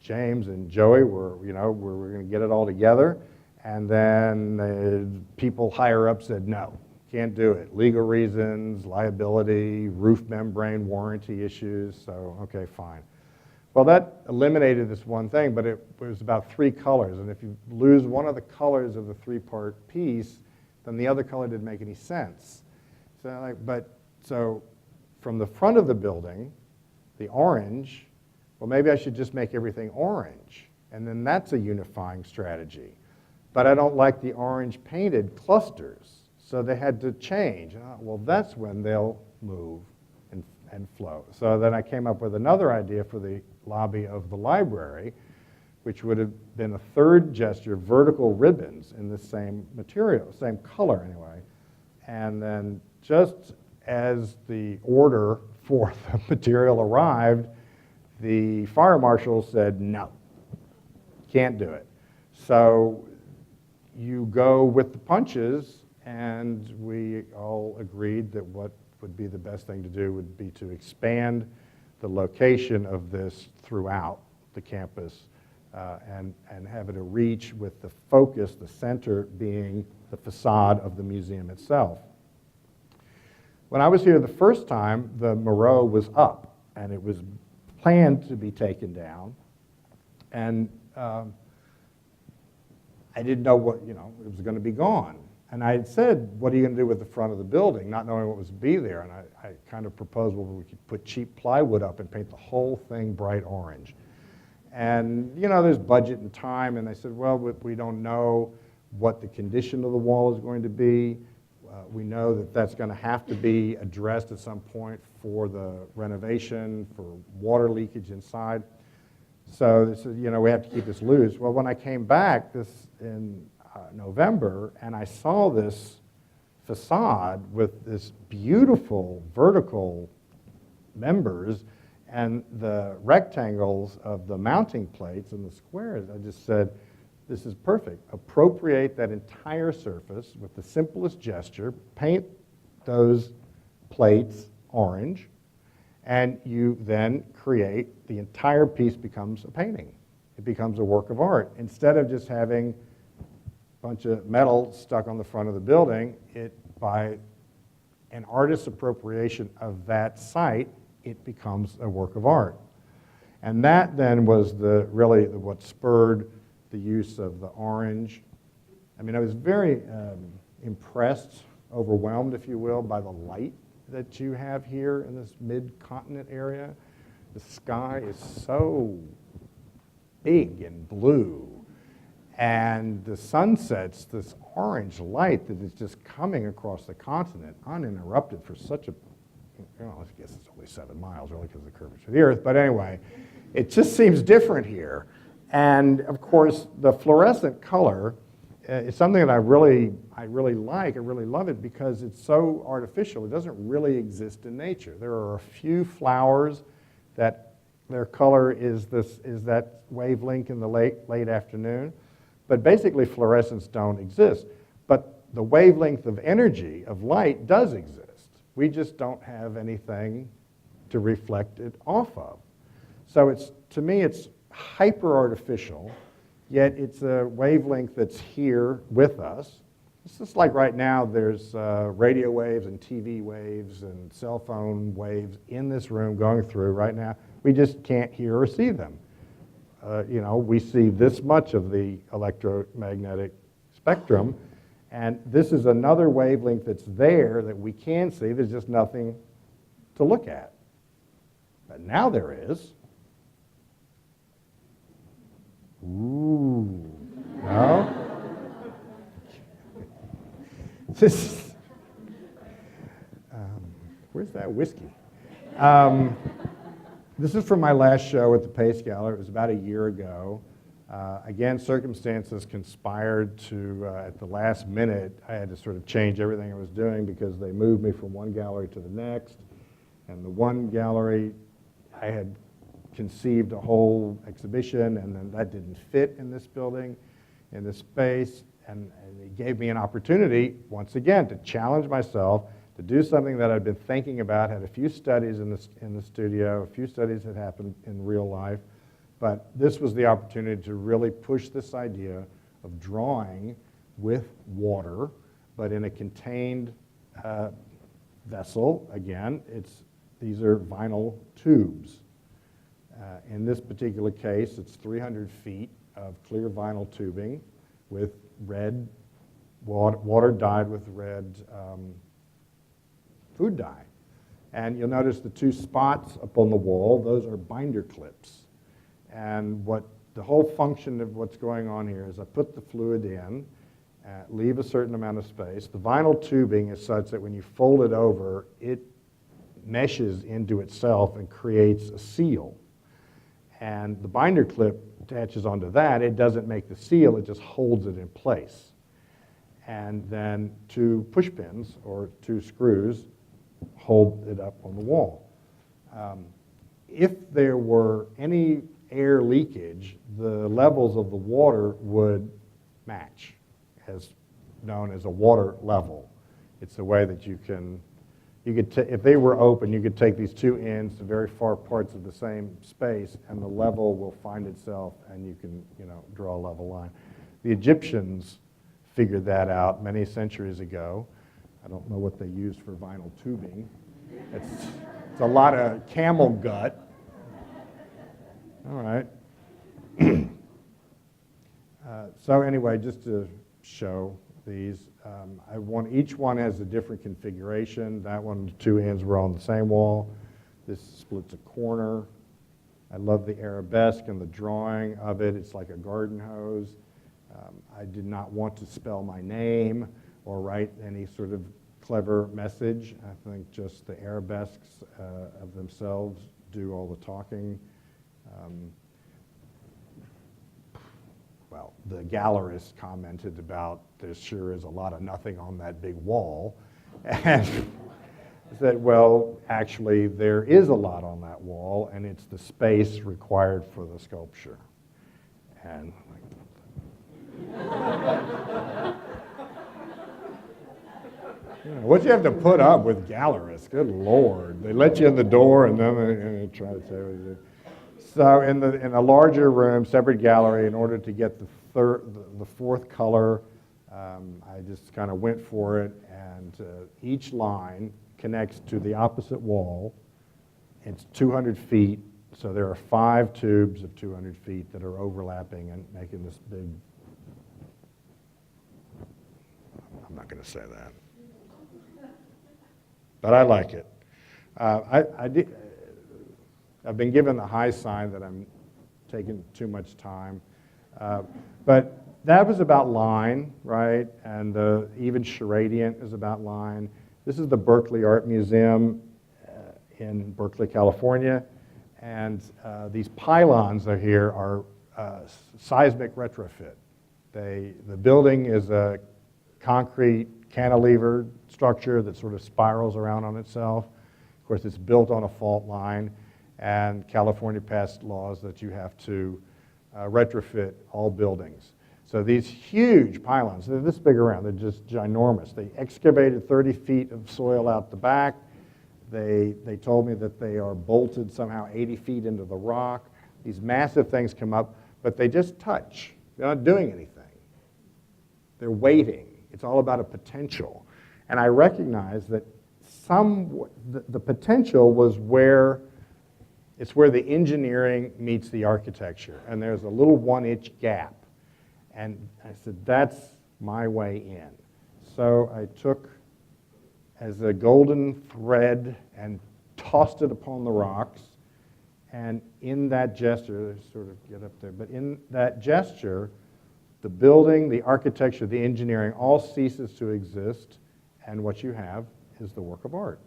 James and Joey were going to get it all together, and then people higher up said no. Can't do it. Legal reasons, liability, roof membrane warranty issues, so okay, fine. Well, that eliminated this one thing, but it was about 3 colors, and if you lose one of the colors of the 3-part piece, then the other color didn't make any sense. So from the front of the building, the orange, well, maybe I should just make everything orange, and then that's a unifying strategy. But I don't like the orange painted clusters. So they had to change. Well, that's when they'll move and flow. So then I came up with another idea for the lobby of the library, which would have been a third gesture, vertical ribbons in the same material, same color anyway. And then just as the order for the material arrived, the fire marshal said, no, can't do it. So you go with the punches, and we all agreed that what would be the best thing to do would be to expand the location of this throughout the campus and have it a reach with the focus, the center being the facade of the museum itself. When I was here the first time, the Moreau was up, and it was planned to be taken down, and I didn't know what, it was going to be gone. And I had said, what are you going to do with the front of the building, not knowing what was to be there. And I kind of proposed, well, we could put cheap plywood up and paint the whole thing bright orange. And, you know, there's budget and time, and they said, well, we don't know what the condition of the wall is going to be. We know that that's going to have to be addressed at some point for the renovation, for water leakage inside. So they said, you know, we have to keep this loose. Well, when I came back in November, and I saw this facade with this beautiful vertical members and the rectangles of the mounting plates and the squares, I just said, this is perfect. Appropriate that entire surface with the simplest gesture, paint those plates orange, and you then create, the entire piece becomes a painting. It becomes a work of art. Instead of just having a bunch of metal stuck on the front of the building, by an artist's appropriation of that site, it becomes a work of art. And that then was what spurred the use of the orange. I mean, I was very impressed, overwhelmed, if you will, by the light that you have here in this mid-continent area. The sky is so big and blue, and the sunsets, this orange light that is just coming across the continent uninterrupted for such a, well, I guess it's only 7 miles, really, because of the curvature of the Earth, but anyway, it just seems different here. And of course, the fluorescent color is something that I really like. I really love it because it's so artificial. It doesn't really exist in nature. There are a few flowers that their color is that wavelength in the late afternoon. But basically, fluorescents don't exist. But the wavelength of energy, of light, does exist. We just don't have anything to reflect it off of. So to me, it's hyper-artificial, yet it's a wavelength that's here with us. It's just like right now there's radio waves and TV waves and cell phone waves in this room going through right now. We just can't hear or see them. You know, we see this much of the electromagnetic spectrum, and this is another wavelength that's there that we can see. There's just nothing to look at. But now there is. Ooh, no? Where's that whiskey? This is from my last show at the Pace Gallery. It was about a year ago. Again, circumstances conspired to, at the last minute, I had to sort of change everything I was doing because they moved me from one gallery to the next. And the one gallery, I had conceived a whole exhibition, and then that didn't fit in this building, in this space, and it gave me an opportunity, once again, to challenge myself, to do something that I'd been thinking about, had a few studies in the studio, a few studies had happened in real life, but this was the opportunity to really push this idea of drawing with water, but in a contained vessel. Again, these are vinyl tubes. In this particular case, it's 300 feet of clear vinyl tubing with red, water dyed with red food dye. And you'll notice the two spots up on the wall, those are binder clips. And the whole function of what's going on here is I put the fluid in, leave a certain amount of space. The vinyl tubing is such that when you fold it over, it meshes into itself and creates a seal. And the binder clip attaches onto that. It doesn't make the seal, it just holds it in place. And then 2 push pins, or 2 screws, hold it up on the wall. If there were any air leakage, the levels of the water would match, as known as a water level. It's a way that you could if they were open, you could take these 2 ends to very far parts of the same space, and the level will find itself, and you can, draw a level line. The Egyptians figured that out many centuries ago. I don't know what they used for vinyl tubing. It's a lot of camel gut. All right. So anyway, just to show these, each one has a different configuration. That one, the 2 ends were on the same wall. This splits a corner. I love the arabesque and the drawing of it. It's like a garden hose. I did not want to spell my name or write any sort of clever message. I think just the arabesques of themselves do all the talking. Well, the gallerist commented about there sure is a lot of nothing on that big wall. And said, well, actually, there is a lot on that wall, and it's the space required for the sculpture. And what you have to put up with gallerists, good Lord. They let you in the door, and then they try to say what you do. So in a larger room, separate gallery, in order to get the fourth color, I just kind of went for it, and each line connects to the opposite wall. It's 200 feet, so there are 5 tubes of 200 feet that are overlapping and making this big, I'm not going to say that, but I like it. I've been given the high sign that I'm taking too much time, but that was about line, right? And even Charadient is about line. This is the Berkeley Art Museum in Berkeley, California, and these pylons are here are seismic retrofit. The building is a concrete cantilever structure that sort of spirals around on itself. Of course, it's built on a fault line, and California passed laws that you have to retrofit all buildings. So these huge pylons, they're this big around, they're just ginormous. They excavated 30 feet of soil out the back. They told me that they are bolted somehow 80 feet into the rock. These massive things come up, but they just touch. They're not doing anything. They're waiting. It's all about a potential. And I recognize that the potential was where the engineering meets the architecture. And there's a little 1-inch gap. And I said, that's my way in. So I took as a golden thread and tossed it upon the rocks. And in that gesture, sort of get up there, but in that gesture, the building, the architecture, the engineering all ceases to exist, and what you have is the work of art.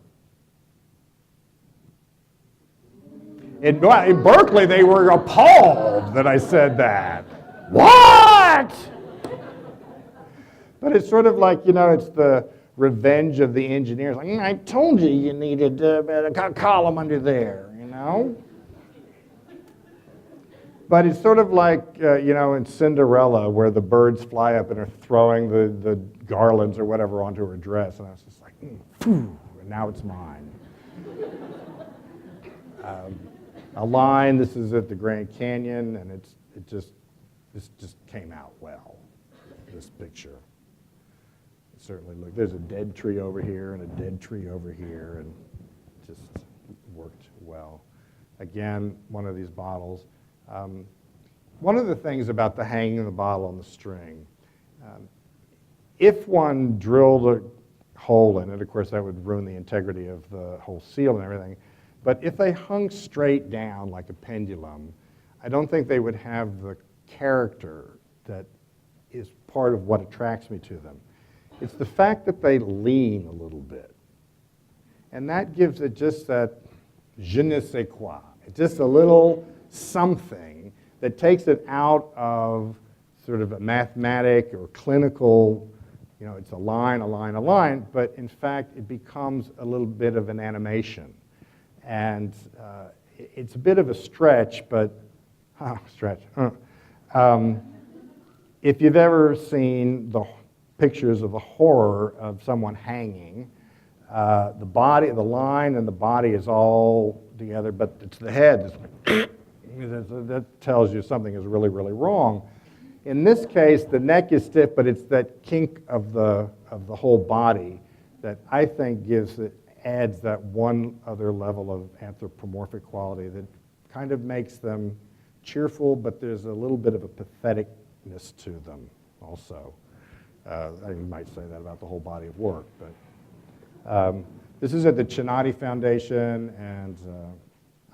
In Berkeley, they were appalled that I said that. What? But it's sort of like, it's the revenge of the engineers. Like, I told you you needed a column under there, But it's sort of like, in Cinderella, where the birds fly up and are throwing the garlands or whatever onto her dress. And I was just like, phew, and now it's mine. A line, this is at the Grand Canyon, and this just came out well, this picture. It certainly looked, there's a dead tree over here and a dead tree over here, and it just worked well. Again, one of these bottles. One of the things about the hanging of the bottle on the string, if one drilled a hole in it, of course that would ruin the integrity of the whole seal and everything, but if they hung straight down like a pendulum, I don't think they would have the character that is part of what attracts me to them. It's the fact that they lean a little bit. And that gives it just that je ne sais quoi. It's just a little something that takes it out of sort of a mathematic or clinical, it's a line, a line, a line, but in fact it becomes a little bit of an animation. And it's a bit of a stretch, but, if you've ever seen the pictures of the horror of someone hanging, the body, the line and the body is all together, but it's the head. That tells you something is really, really wrong. In this case, the neck is stiff, but it's that kink of the whole body that I think adds that one other level of anthropomorphic quality that kind of makes them cheerful, but there's a little bit of a patheticness to them also. I might say that about the whole body of work, but this is at the Chinati Foundation, and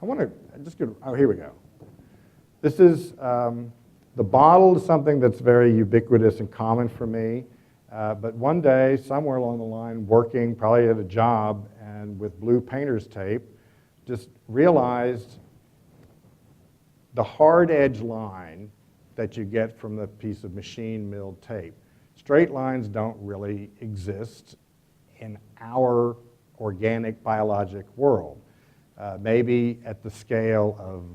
I want to just go, oh, here we go. This is, the bottle is something that's very ubiquitous and common for me. But one day, somewhere along the line, working probably at a job and with blue painter's tape, just realized the hard edge line that you get from the piece of machine milled tape. Straight lines don't really exist in our organic biologic world. Maybe at the scale of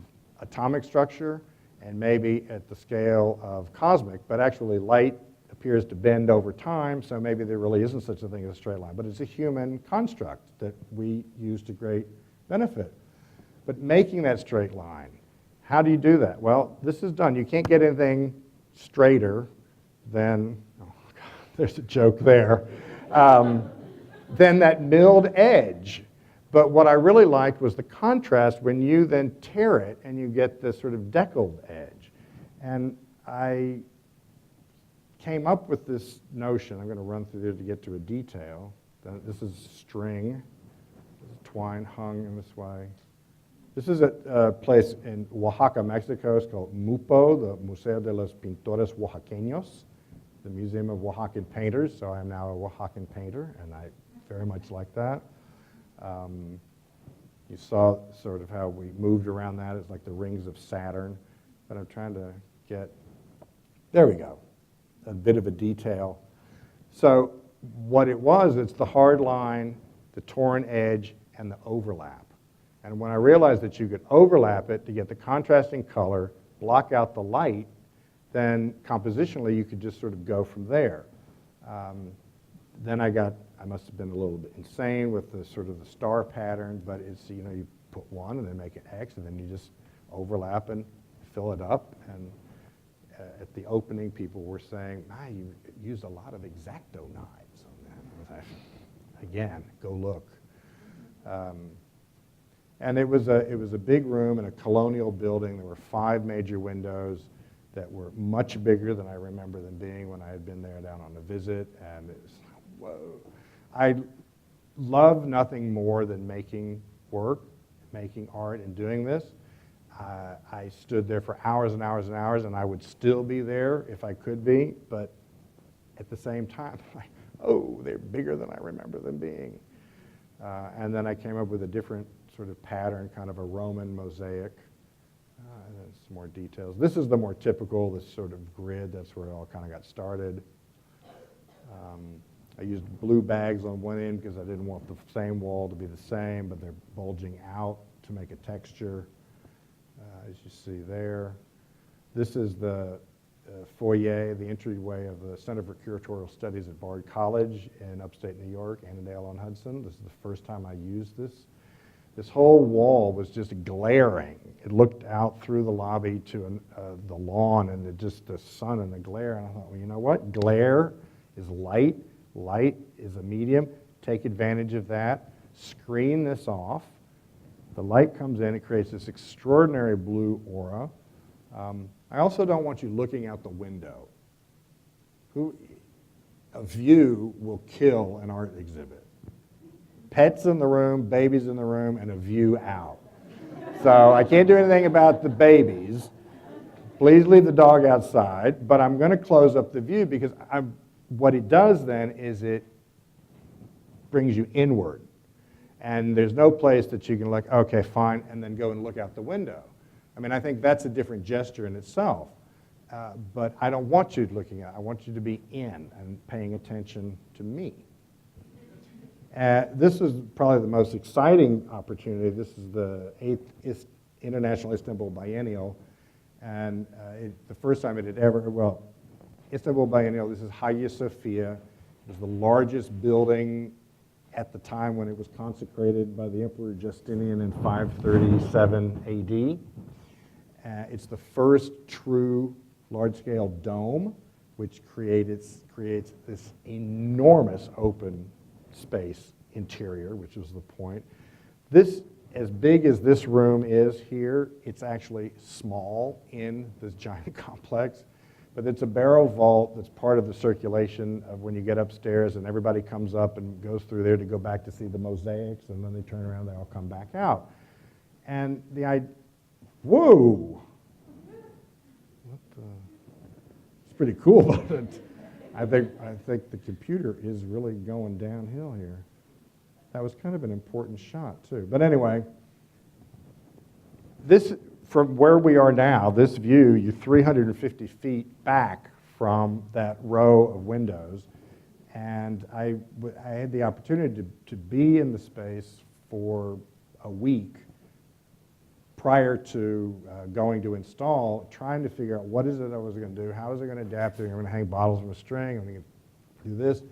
atomic structure and maybe at the scale of cosmic, but actually light appears to bend over time, so maybe there really isn't such a thing as a straight line. But it's a human construct that we use to great benefit. But making that straight line, how do you do that? Well, this is done. You can't get anything straighter than, oh God, there's a joke there, than that milled edge. But what I really liked was the contrast when you then tear it and you get this sort of deckled edge. And I came up with this notion. I'm going to run through there to get to a detail. This is string, twine hung in this way. This is a place in Oaxaca, Mexico. It's called MUPO, the Museo de los Pintores Oaxaqueños, the Museum of Oaxacan Painters. So I'm now a Oaxacan painter, and I very much like that. You saw sort of how we moved around that. It's like the rings of Saturn. But I'm trying to get, there we go, a bit of a detail. So what it was, it's the hard line, the torn edge, and the overlap. And when I realized that you could overlap it to get the contrasting color, block out the light, then compositionally you could just sort of go from there. Then I must have been a little bit insane with the sort of the star pattern, but it's, you know, you put one and then make an X and then you just overlap and fill it up. And at the opening, people were saying, you used a lot of X-Acto knives on that. Again, go look. And it was a big room in a colonial building. There were 5 major windows that were much bigger than I remember them being when I had been there down on a visit. And it was, whoa. I love nothing more than making work, making art, and doing this. I stood there for hours and hours and hours, and I would still be there if I could be, but at the same time, like, oh, they're bigger than I remember them being. And then I came up with a different sort of pattern, kind of a Roman mosaic. And then some more details. This is the more typical, this sort of grid. That's where it all kind of got started. I used blue bags on one end because I didn't want the same wall to be the same, but they're bulging out to make a texture, as you see there. This is the foyer, the entryway of the Center for Curatorial Studies at Bard College in upstate New York, Annandale-on-Hudson. This is the first time I used this. This whole wall was just glaring. It looked out through the lobby to the lawn and just the sun and the glare. And I thought, well, you know what? Glare is light. Light is a medium. Take advantage of that. Screen this off. The light comes in. It creates this extraordinary blue aura. I also don't want you looking out the window. A view will kill an art exhibit. Pets in the room, babies in the room, and a view out. So I can't do anything about the babies. Please leave the dog outside, but I'm going to close up the view because what it does then is it brings you inward. And there's no place that you can look, okay, fine, and then go and look out the window. I mean, I think that's a different gesture in itself. But I don't want you looking out. I want you to be in and paying attention to me. This is probably the most exciting opportunity. This is the 8th International Istanbul Biennial. And the first time it had ever, well, Istanbul Biennial, this is Hagia Sophia. It was the largest building at the time when it was consecrated by the Emperor Justinian in 537 AD. It's the first true large-scale dome, which creates this enormous open space interior, which was the point. This, as big as this room is here, it's actually small in this giant complex. But it's a barrel vault that's part of the circulation of when you get upstairs and everybody comes up and goes through there to go back to see the mosaics, and then they turn around, they all come back out. And whoa! It's pretty cool, but I think the computer is really going downhill here. That was kind of an important shot, too. But anyway, this, from where we are now, this view, you're 350 feet back from that row of windows. And I had the opportunity to be in the space for a week prior to going to install, trying to figure out what is it I was going to do, how is it going to adapt to it. I'm going to hang bottles from a string, I'm going to do this.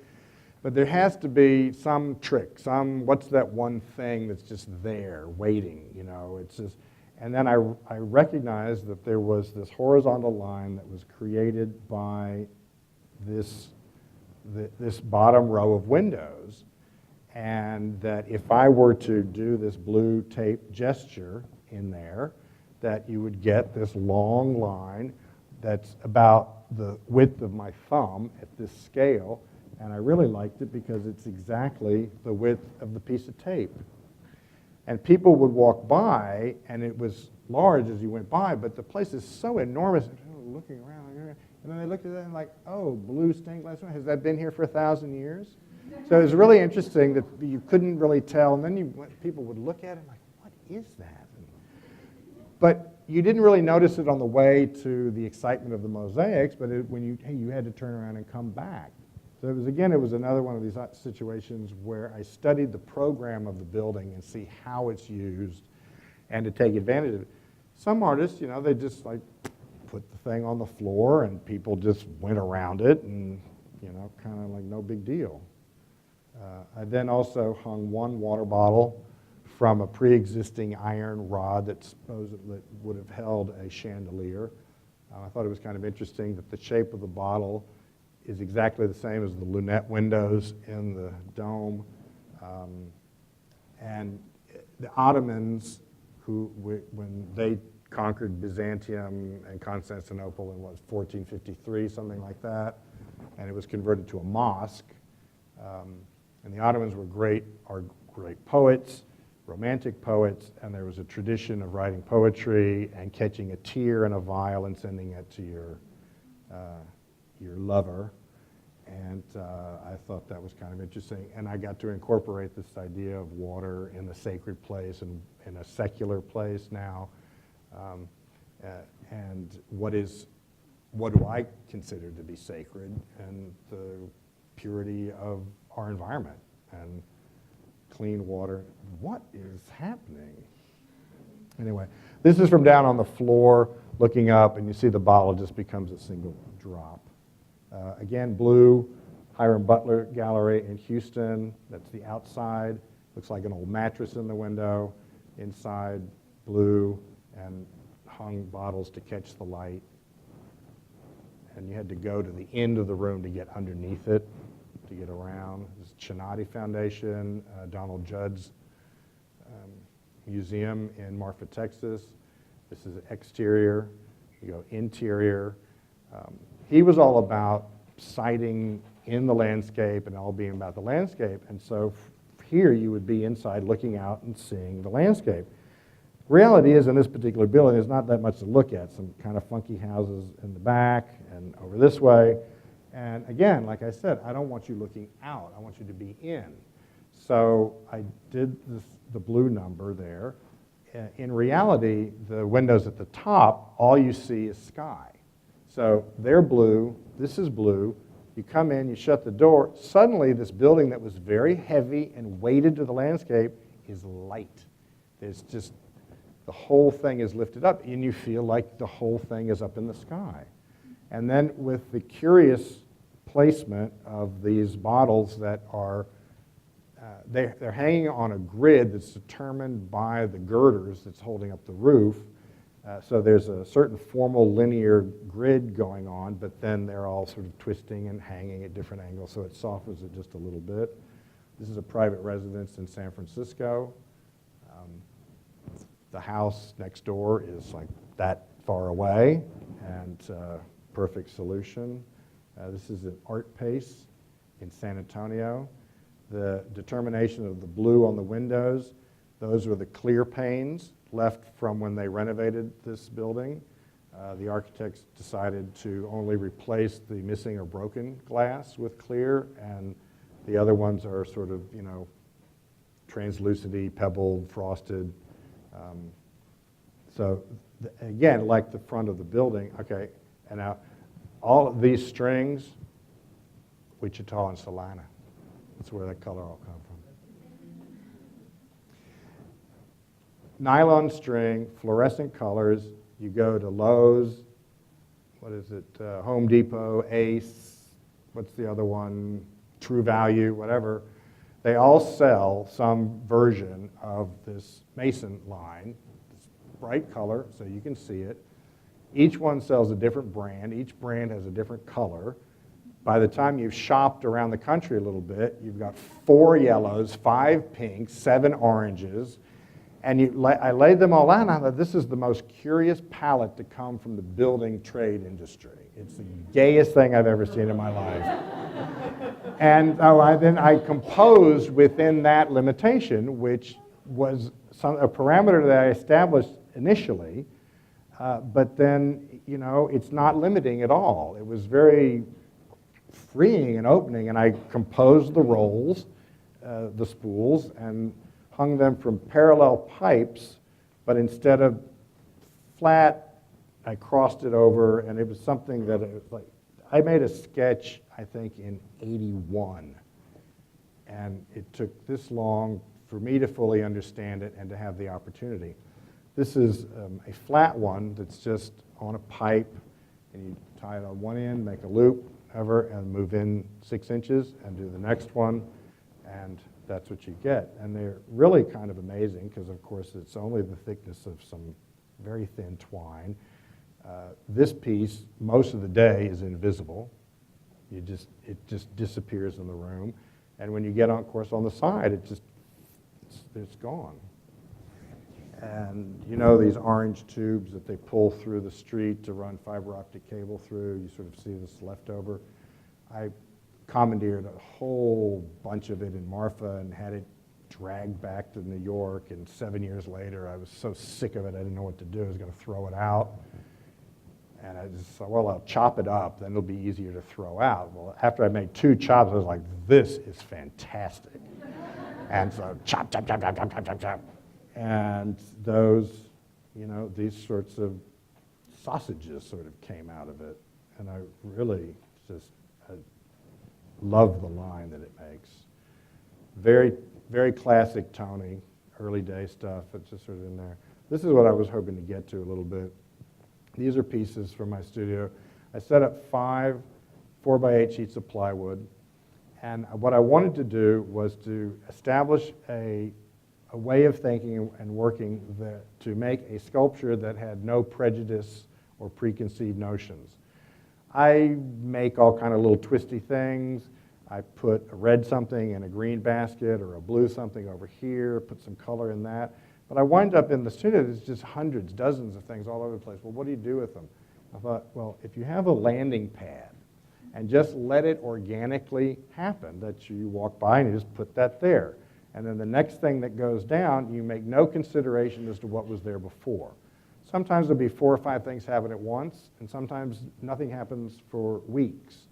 But there has to be some trick, what's that one thing that's just there, waiting, you know, it's just, and then I recognized that there was this horizontal line that was created by this bottom row of windows, and that if I were to do this blue tape gesture in there, that you would get this long line that's about the width of my thumb at this scale, and I really liked it because it's exactly the width of the piece of tape. And people would walk by, and it was large as you went by, but the place is so enormous, looking around, and then they looked at it and like, oh, blue stained glass window, has that been here for 1,000 years? So it was really interesting that you couldn't really tell, and then people would look at it like, what is that? But you didn't really notice it on the way to the excitement of the mosaics, but when you had to turn around and come back. So it was another one of these situations where I studied the program of the building and see how it's used and to take advantage of it. Some artists, you know, they just like put the thing on the floor and people just went around it and, you know, kind of like no big deal. I then also hung one water bottle from a pre-existing iron rod that supposedly would have held a chandelier. I thought it was kind of interesting that the shape of the bottle is exactly the same as the lunette windows in the dome. And the Ottomans, when they conquered Byzantium and Constantinople in 1453, something like that, and it was converted to a mosque. And the Ottomans were great poets, romantic poets, and there was a tradition of writing poetry and catching a tear in a vial and sending it to your lover. And I thought that was kind of interesting. And I got to incorporate this idea of water in a sacred place and in a secular place now. And what do I consider to be sacred, and the purity of our environment and clean water. What is happening? Anyway, this is from down on the floor, looking up, and you see the bottle just becomes a single drop. Again, blue, Hiram Butler Gallery in Houston. That's the outside. Looks like an old mattress in the window. Inside, blue, and hung bottles to catch the light. And you had to go to the end of the room to get underneath it, to get around. This is Chinati Foundation, Donald Judd's museum in Marfa, Texas. This is exterior. You go interior. He was all about sighting in the landscape and all being about the landscape. And so here you would be inside looking out and seeing the landscape. Reality is, in this particular building, there's not that much to look at. Some kind of funky houses in the back and over this way. And again, like I said, I don't want you looking out. I want you to be in. So I did the blue number there. In reality, the windows at the top, all you see is sky. So they're blue, this is blue. You come in, you shut the door. Suddenly, this building that was very heavy and weighted to the landscape is light. There's just, the whole thing is lifted up, and you feel like the whole thing is up in the sky. And then with the curious placement of these bottles that are, they're hanging on a grid that's determined by the girders that's holding up the roof. So there's a certain formal linear grid going on, but then they're all sort of twisting and hanging at different angles, so it softens it just a little bit. This is a private residence in San Francisco. The house next door is like that far away, and perfect solution. This is an art pace in San Antonio. The determination of the blue on the windows, those were the clear panes left from when they renovated this building. The architects decided to only replace the missing or broken glass with clear, and the other ones are sort of, you know, translucent-y, pebbled, frosted. So again, like the front of the building, okay, and now all of these strings, Wichita and Salina. That's where that color all comes from. Nylon string, fluorescent colors. You go to Lowe's, what is it, Home Depot, Ace, what's the other one, True Value, whatever. They all sell some version of this Mason line, this bright color, so you can see it. Each one sells a different brand. Each brand has a different color. By the time you've shopped around the country a little bit, you've got 4 yellows, 5 pinks, 7 oranges, and I laid them all out, and I thought, this is the most curious palette to come from the building trade industry. It's the gayest thing I've ever seen in my life. And then I composed within that limitation, which was a parameter that I established initially, but then, you know, it's not limiting at all. It was very freeing and opening, and I composed the rolls, the spools, and hung them from parallel pipes, but instead of flat, I crossed it over, and it was something that, I made a sketch, I think, in '81, and it took this long for me to fully understand it and to have the opportunity. This is a flat one that's just on a pipe, and you tie it on one end, make a loop, and move in 6 inches, and do the next one, and that's what you get. And they're really kind of amazing because, of course, it's only the thickness of some very thin twine. This piece, most of the day, is invisible. It just disappears in the room. And when you get on, of course, on the side, it's gone. And you know these orange tubes that they pull through the street to run fiber optic cable through, you sort of see this leftover. I commandeered a whole bunch of it in Marfa and had it dragged back to New York, and 7 years later I was so sick of it I didn't know what to do. I was going to throw it out. And I just thought, well, I'll chop it up, then it'll be easier to throw out. Well, after I made 2 chops, I was like, this is fantastic. And so chop, chop, chop, chop, chop, chop, chop, chop. And those, you know, these sorts of sausages sort of came out of it. And I really just love the line that it makes. Very, very classic Tony, early day stuff. It's just sort of in there. This is what I was hoping to get to a little bit. These are pieces from my studio. I set up 5 4x8 sheets of plywood. And what I wanted to do was to establish a way of thinking and working to make a sculpture that had no prejudice or preconceived notions. I make all kind of little twisty things. I put a red something in a green basket or a blue something over here, put some color in that. But I wind up in the studio, there's just hundreds, dozens of things all over the place. Well, what do you do with them? I thought, well, if you have a landing pad and just let it organically happen, that you walk by and you just put that there. And then the next thing that goes down, you make no consideration as to what was there before. Sometimes there'll be 4 or 5 things happen at once, and sometimes nothing happens for weeks.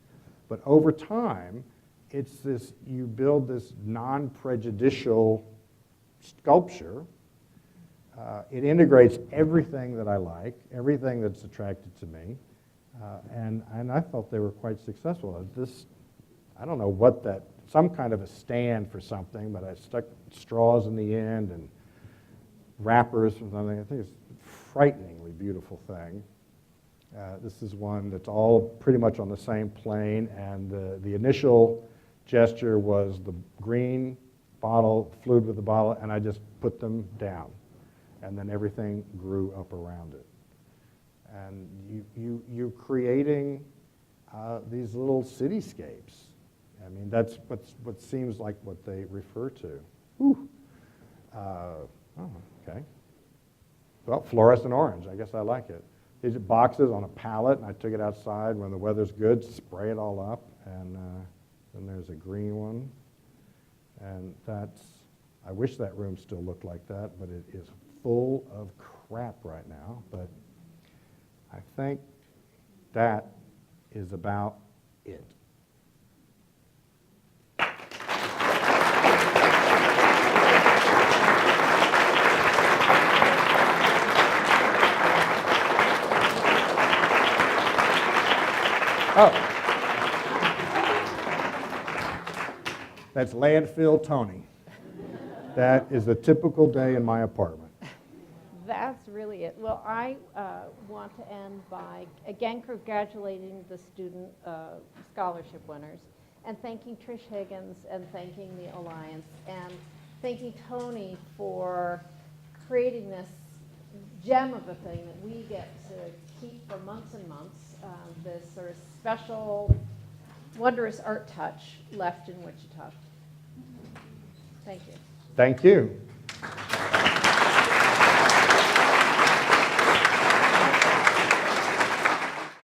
But over time, it's this, you build this non-prejudicial sculpture. It integrates everything that I like, everything that's attracted to me, and I thought they were quite successful. I don't know what that, some kind of a stand for something, but I stuck straws in the end and wrappers from something. I think it's a frighteningly beautiful thing. This is one that's all pretty much on the same plane, and the initial gesture was the green bottle, fluid with the bottle, and I just put them down. And then everything grew up around it. And you're creating these little cityscapes. I mean, that's what seems like what they refer to. Whew. Oh, okay. Well, fluorescent orange, I guess I like it. These are boxes on a pallet, and I took it outside when the weather's good, spray it all up, and then there's a green one. And that's, I wish that room still looked like that, but it is full of crap right now, but I think that is about it. Oh. That's Landfill Tony. That is a typical day in my apartment. That's really it. Well, I want to end by, again, congratulating the student scholarship winners and thanking Trish Higgins and thanking the Alliance and thanking Tony for creating this gem of a thing that we get to keep for months and months, this sort of special, wondrous art touch left in Wichita. Thank you. Thank you.